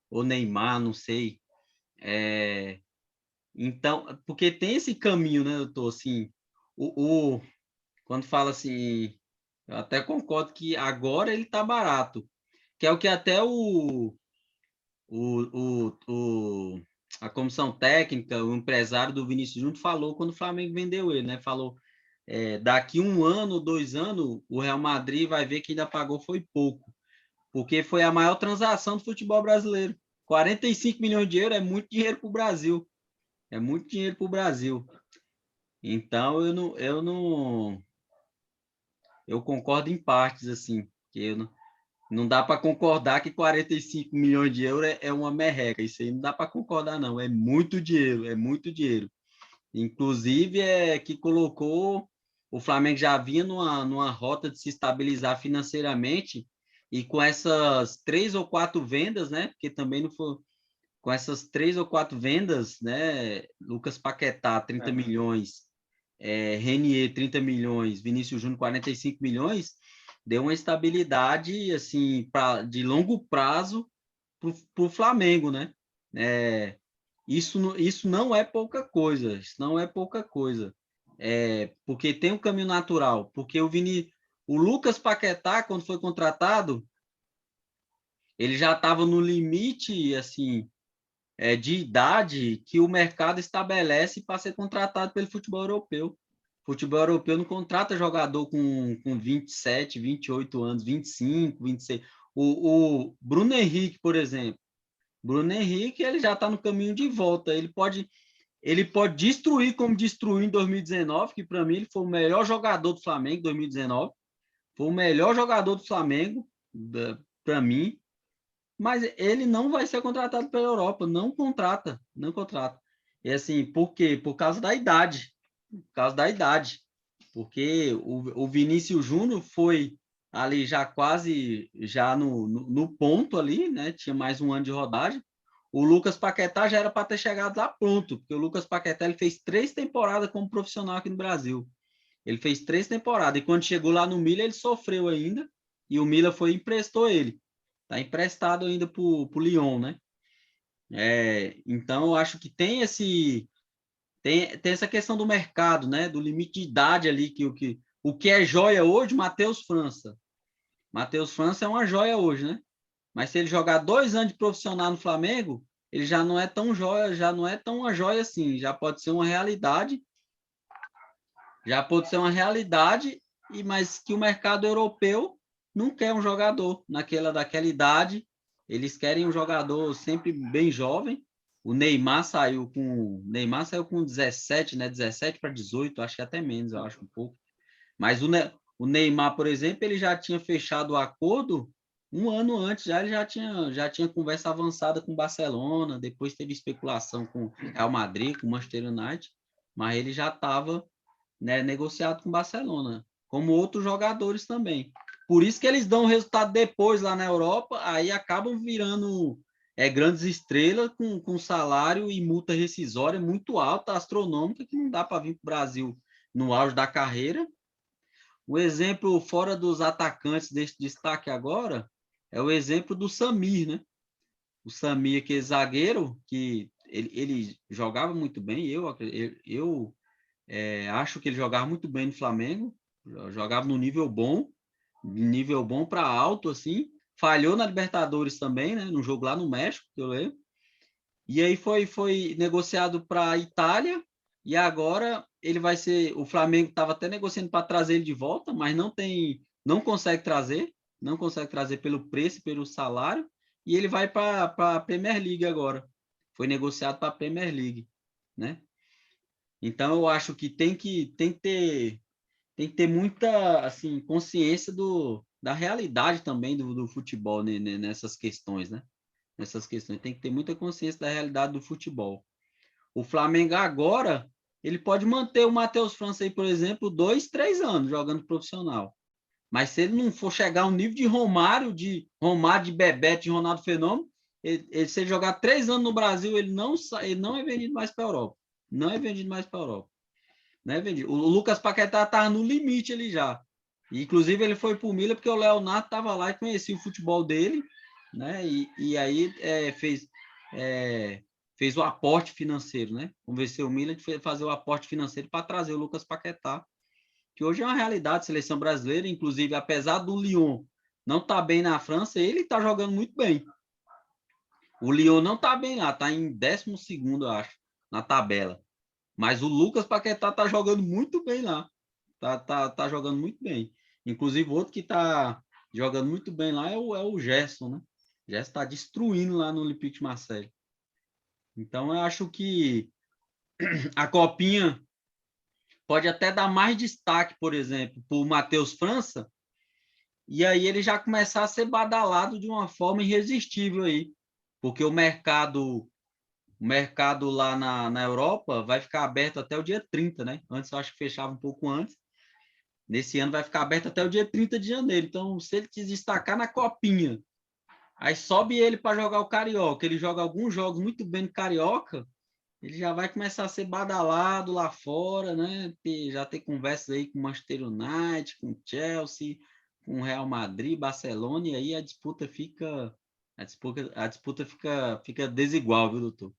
Ou Neymar, não sei. Então, porque tem esse caminho, né? Eu tô assim, quando fala assim, eu até concordo que agora ele tá barato, que é o que até a comissão técnica, o empresário do Vinícius Júnior falou quando o Flamengo vendeu ele, né? Falou, daqui 1 ano, 2 anos, o Real Madrid vai ver que ainda pagou foi pouco, porque foi a maior transação do futebol brasileiro. 45 milhões de euros é muito dinheiro para o Brasil. É muito dinheiro para o Brasil. Então, eu concordo em partes, assim, que não dá para concordar que 45 milhões de euros é uma merreca. Isso aí não dá para concordar, não. É muito dinheiro, é muito dinheiro. Inclusive, que colocou... O Flamengo já vinha numa rota de se estabilizar financeiramente e com essas 3 ou 4 vendas, né? Porque também não foi... Com essas 3 ou 4 vendas, né? Lucas Paquetá, 30 milhões, Renier, 30 milhões, Vinícius Júnior, 45 milhões, deu uma estabilidade assim, de longo prazo para o Flamengo, né? Isso não é pouca coisa, isso não é pouca coisa. Porque tem um caminho natural, porque o Lucas Paquetá, quando foi contratado, ele já estava no limite, assim, de idade que o mercado estabelece para ser contratado pelo futebol europeu. O futebol europeu não contrata jogador com 27, 28 anos, 25, 26. O Bruno Henrique, por exemplo. Bruno Henrique, ele já está no caminho de volta. Ele pode destruir como destruiu em 2019, que para mim ele foi o melhor jogador do Flamengo em 2019. Foi o melhor jogador do Flamengo, para mim. Mas ele não vai ser contratado pela Europa, não contrata. E assim, por quê? Por causa da idade. Por causa da idade. porque o Vinícius Júnior foi ali já quase já no ponto ali, né? Tinha mais um ano de rodagem. O Lucas Paquetá já era para ter chegado lá pronto, porque o Lucas Paquetá ele fez 3 temporadas como profissional aqui no Brasil. Ele fez 3 temporadas, e quando chegou lá no Milan, ele sofreu ainda, e o Milan foi e emprestou ele. Está emprestado ainda para o Lyon, né? Então, eu acho que tem essa questão do mercado, né? Do limite de idade ali, o que é joia hoje, Matheus França. Matheus França é uma joia hoje, né? Mas se ele jogar 2 anos de profissional no Flamengo, ele já não é tão joia, já não é tão uma joia assim, já pode ser uma realidade, mas que o mercado europeu não quer um jogador daquela idade, eles querem um jogador sempre bem jovem. O Neymar saiu com 17, né? 17 para 18, acho que até menos, eu acho um pouco. Mas o Neymar, por exemplo, ele já tinha fechado o acordo um ano antes, ele já tinha conversa avançada com o Barcelona, depois teve especulação com o Real Madrid, com o Manchester United, mas ele já estava, né, negociado com o Barcelona, como outros jogadores também. Por isso que eles dão o resultado depois lá na Europa, aí acabam virando grandes estrelas com salário e multa rescisória muito alta, astronômica, que não dá para vir para o Brasil no auge da carreira. O exemplo fora dos atacantes desse destaque agora é o exemplo do Samir, né? O Samir, que é zagueiro, que ele jogava muito bem, eu acho que ele jogava muito bem no Flamengo, jogava no nível bom para alto, assim. Falhou na Libertadores também, né? No jogo lá no México, que eu lembro. E aí foi negociado para a Itália, e agora ele vai ser. O Flamengo estava até negociando para trazer ele de volta, mas não consegue trazer pelo preço, pelo salário, e ele vai para a Premier League agora. Foi negociado para a Premier League, né? Então eu acho que tem que ter muita assim consciência da realidade também do futebol, né, nessas questões, né? Nessas questões tem que ter muita consciência da realidade do futebol. O Flamengo agora ele pode manter o Matheus França aí, por exemplo, 2, 3 anos jogando profissional. Mas se ele não for chegar ao nível de Bebeto, de Ronaldo Fenômeno, se ele jogar 3 anos no Brasil, ele não é vendido mais para a Europa. Não é vendido mais para a Europa. Não é vendido. O Lucas Paquetá estava no limite ali já. E, inclusive, ele foi para o Milan porque o Leonardo estava lá e conhecia o futebol dele, né? E aí fez o aporte financeiro, né? Convenceu o Milan de fazer o aporte financeiro para trazer o Lucas Paquetá, que hoje é uma realidade, seleção brasileira, inclusive, apesar do Lyon não estar bem na França, ele está jogando muito bem. O Lyon não está bem lá, está em 12º, eu acho, na tabela. Mas o Lucas Paquetá está jogando muito bem lá. Tá jogando muito bem. Inclusive, outro que está jogando muito bem lá é o Gerson, né? O Gerson está destruindo lá no Olympique de Marseille. Então, eu acho que a Copinha pode até dar mais destaque, por exemplo, para o Matheus França, e aí ele já começar a ser badalado de uma forma irresistível aí, porque o mercado lá na Europa vai ficar aberto até o dia 30, né? Antes eu acho que fechava um pouco antes. Nesse ano vai ficar aberto até o dia 30 de janeiro. Então, se ele se destacar na Copinha, aí sobe ele para jogar o Carioca, ele joga alguns jogos muito bem no Carioca, ele já vai começar a ser badalado lá fora, né? Já ter conversas aí com o Manchester United, com o Chelsea, com o Real Madrid, Barcelona, e aí a disputa fica desigual, viu, doutor?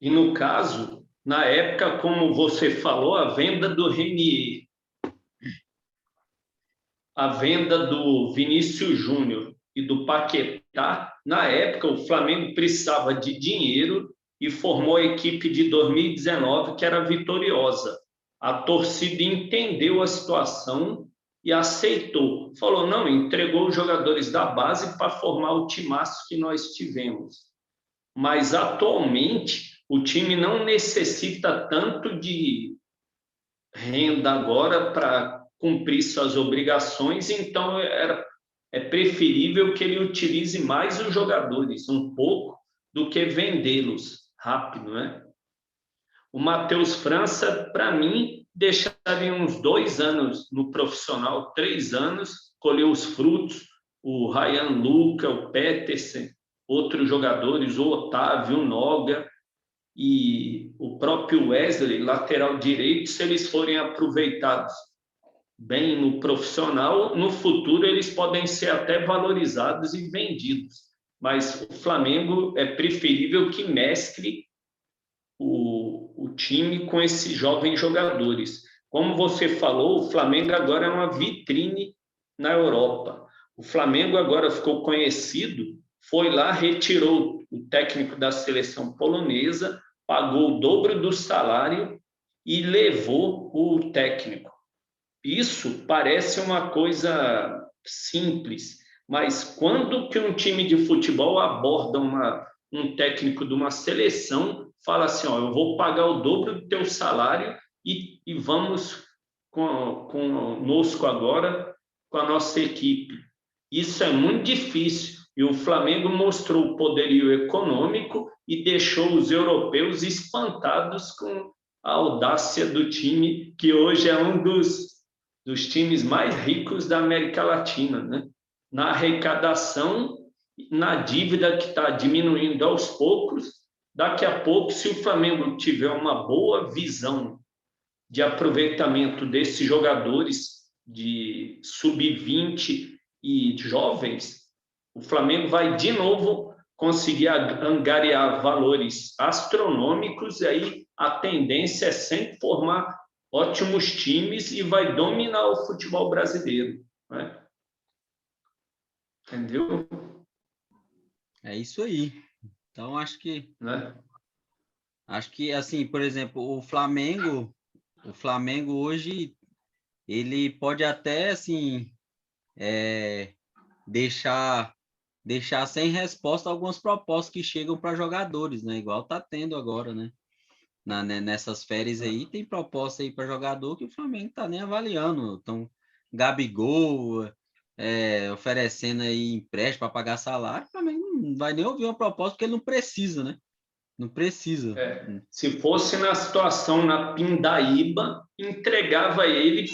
E no caso, na época, como você falou, a venda do Renier, a venda do Vinícius Júnior e do Paquetá, na época o Flamengo precisava de dinheiro e formou a equipe de 2019, que era vitoriosa. A torcida entendeu a situação e aceitou. Falou, não, entregou os jogadores da base para formar o timaço que nós tivemos. Mas atualmente o time não necessita tanto de renda agora para cumprir suas obrigações, então é preferível que ele utilize mais os jogadores um pouco do que vendê-los rápido, né? O Matheus França, para mim, deixaria uns 2 anos no profissional, 3 anos, colher os frutos, o Ryan Luca, o Petersen, outros jogadores, o Otávio, o Noga e o próprio Wesley, lateral direito, se eles forem aproveitados bem no profissional, no futuro eles podem ser até valorizados e vendidos. Mas o Flamengo é preferível que mescle o time com esses jovens jogadores. Como você falou, o Flamengo agora é uma vitrine na Europa. O Flamengo agora ficou conhecido, foi lá, retirou o técnico da seleção polonesa, pagou o dobro do salário e levou o técnico. Isso parece uma coisa simples, mas quando que um time de futebol aborda um técnico de uma seleção, fala assim, ó, eu vou pagar o dobro do teu salário e vamos conosco agora com a nossa equipe. Isso é muito difícil e o Flamengo mostrou o poderio econômico e deixou os europeus espantados com a audácia do time, que hoje é um dos times mais ricos da América Latina, né? Na arrecadação, na dívida que está diminuindo aos poucos. Daqui a pouco, se o Flamengo tiver uma boa visão de aproveitamento desses jogadores de sub-20 e jovens, o Flamengo vai de novo conseguir angariar valores astronômicos, e aí a tendência é sempre formar ótimos times e vai dominar o futebol brasileiro, né? Entendeu? É isso aí. Então, Né? acho que assim, por exemplo, o Flamengo hoje, ele pode até, assim, deixar sem resposta algumas propostas que chegam para jogadores, né? Igual tá tendo agora, né? Nessas férias aí, tem proposta aí para jogador que o Flamengo tá nem avaliando. Então, Gabigol oferecendo aí empréstimo para pagar salário, o Flamengo não vai nem ouvir uma proposta porque ele não precisa, né? Não precisa. Se fosse na situação na Pindaíba, entregava ele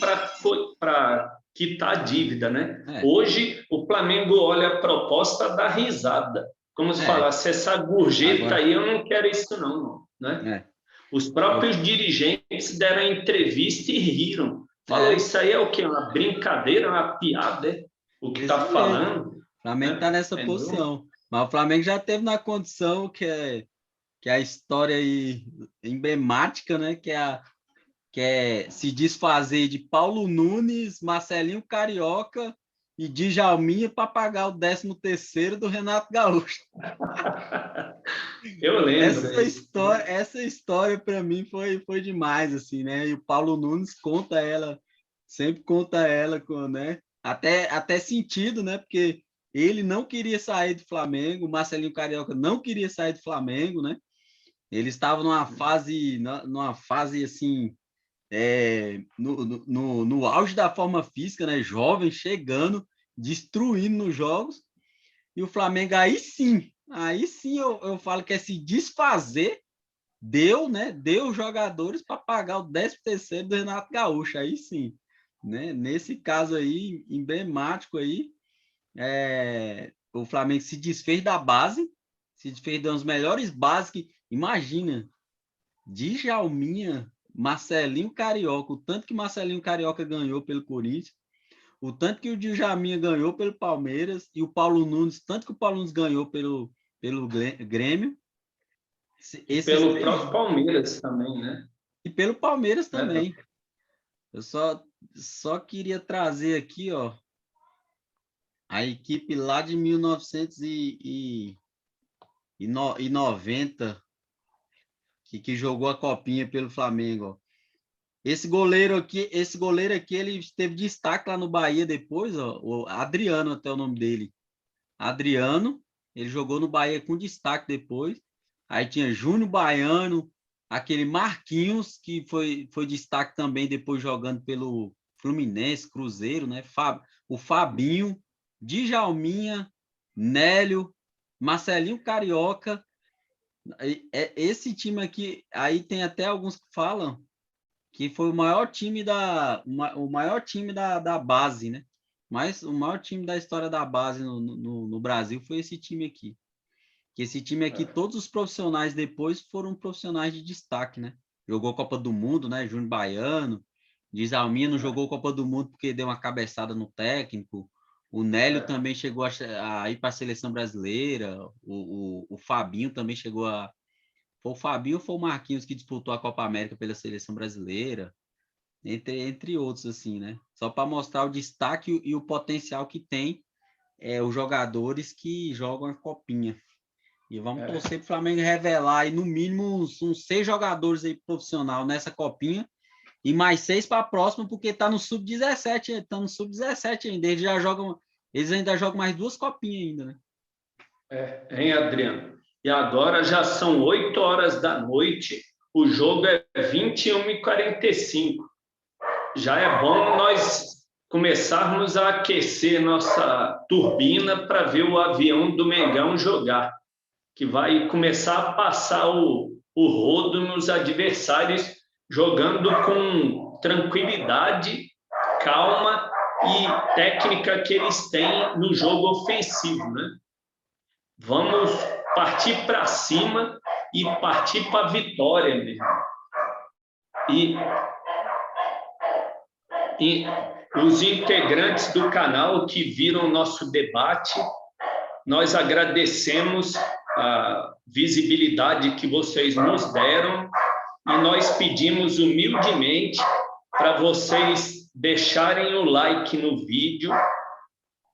para quitar a dívida, né? Hoje, o Flamengo olha a proposta da risada. Como se falasse, essa gorjeta agora, aí, eu não quero isso não, né? Os próprios dirigentes deram entrevista e riram. Falou, isso aí é o quê? Uma brincadeira, uma piada, é? O que está falando? O Flamengo está nessa posição. Mas o Flamengo já teve na condição que é a história aí emblemática, né? Que é se desfazer de Paulo Nunes, Marcelinho Carioca e Djalminha para pagar o 13º do Renato Gaúcho. Eu lembro. Essa história para mim foi demais, assim, né? E o Paulo Nunes sempre conta ela com, né? Até sentido, né? Porque ele não queria sair do Flamengo, o Marcelinho Carioca não queria sair do Flamengo, né? Ele estava numa fase assim, no auge da forma física, né? Jovem, chegando, destruindo nos jogos. E o Flamengo aí sim eu falo que é se desfazer, deu jogadores para pagar o 13º do Renato Gaúcho, aí sim, né? Nesse caso aí, emblemático aí, o Flamengo se desfez da base, se desfez das melhores bases que, imagina, Djalminha, Marcelinho Carioca, o tanto que Marcelinho Carioca ganhou pelo Corinthians, o tanto que o Djalminha ganhou pelo Palmeiras e o Paulo Nunes, tanto que o Paulo Nunes ganhou pelo Grêmio. Pelo próprio Palmeiras também, né? E pelo Palmeiras também. Eu só queria trazer aqui, ó, a equipe lá de 1990 que jogou a copinha pelo Flamengo, ó. Esse goleiro aqui, ele teve destaque lá no Bahia depois, ó, o Adriano, até o nome dele. Adriano, ele jogou no Bahia com destaque depois. Aí tinha Júnior Baiano, aquele Marquinhos, que foi destaque também depois jogando pelo Fluminense, Cruzeiro, né? O Fabinho, Djalminha, Nélio, Marcelinho Carioca. Esse time aqui, aí tem até alguns que falam que foi o maior time o maior time da base, né? Mas o maior time da história da base no Brasil foi esse time aqui. Que esse time aqui, todos os profissionais depois foram profissionais de destaque, né? Jogou Copa do Mundo, né? Júnior Baiano, Djalminha jogou Copa do Mundo porque deu uma cabeçada no técnico. O Nélio também chegou a ir para a seleção brasileira. O Fabinho também chegou a... Foi o Fabinho ou foi o Marquinhos que disputou a Copa América pela seleção brasileira? Entre outros, assim, né? Só para mostrar o destaque e o potencial que tem os jogadores que jogam a Copinha. E vamos torcer para o Flamengo revelar aí, no mínimo, uns 6 jogadores aí profissional nessa Copinha e mais 6 para a próxima, porque está no Sub-17, ainda. Eles ainda jogam mais 2 Copinhas ainda, né? Hein, Adriano? E agora já são 8 horas da noite, o jogo é 21h45. Já é bom nós começarmos a aquecer nossa turbina para ver o avião do Mengão jogar, que vai começar a passar o rodo nos adversários, jogando com tranquilidade, calma e técnica que eles têm no jogo ofensivo, né? Vamos partir para cima e partir para a vitória mesmo. E os integrantes do canal que viram nosso debate, nós agradecemos a visibilidade que vocês nos deram e nós pedimos humildemente para vocês deixarem o like no vídeo,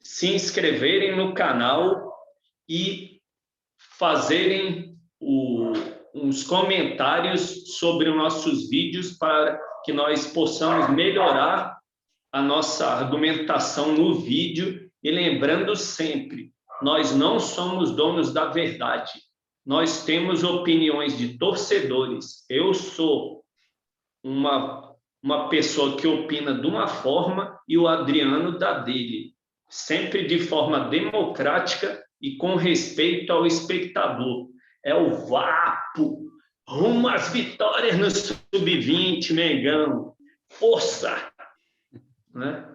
se inscreverem no canal e fazerem uns comentários sobre os nossos vídeos para que nós possamos melhorar a nossa argumentação no vídeo. E lembrando sempre, nós não somos donos da verdade. Nós temos opiniões de torcedores. Eu sou uma pessoa que opina de uma forma e o Adriano da dele. Sempre de forma democrática e com respeito ao espectador. É o Vapo, rumo às vitórias no Sub-20, Mengão. Força! Né?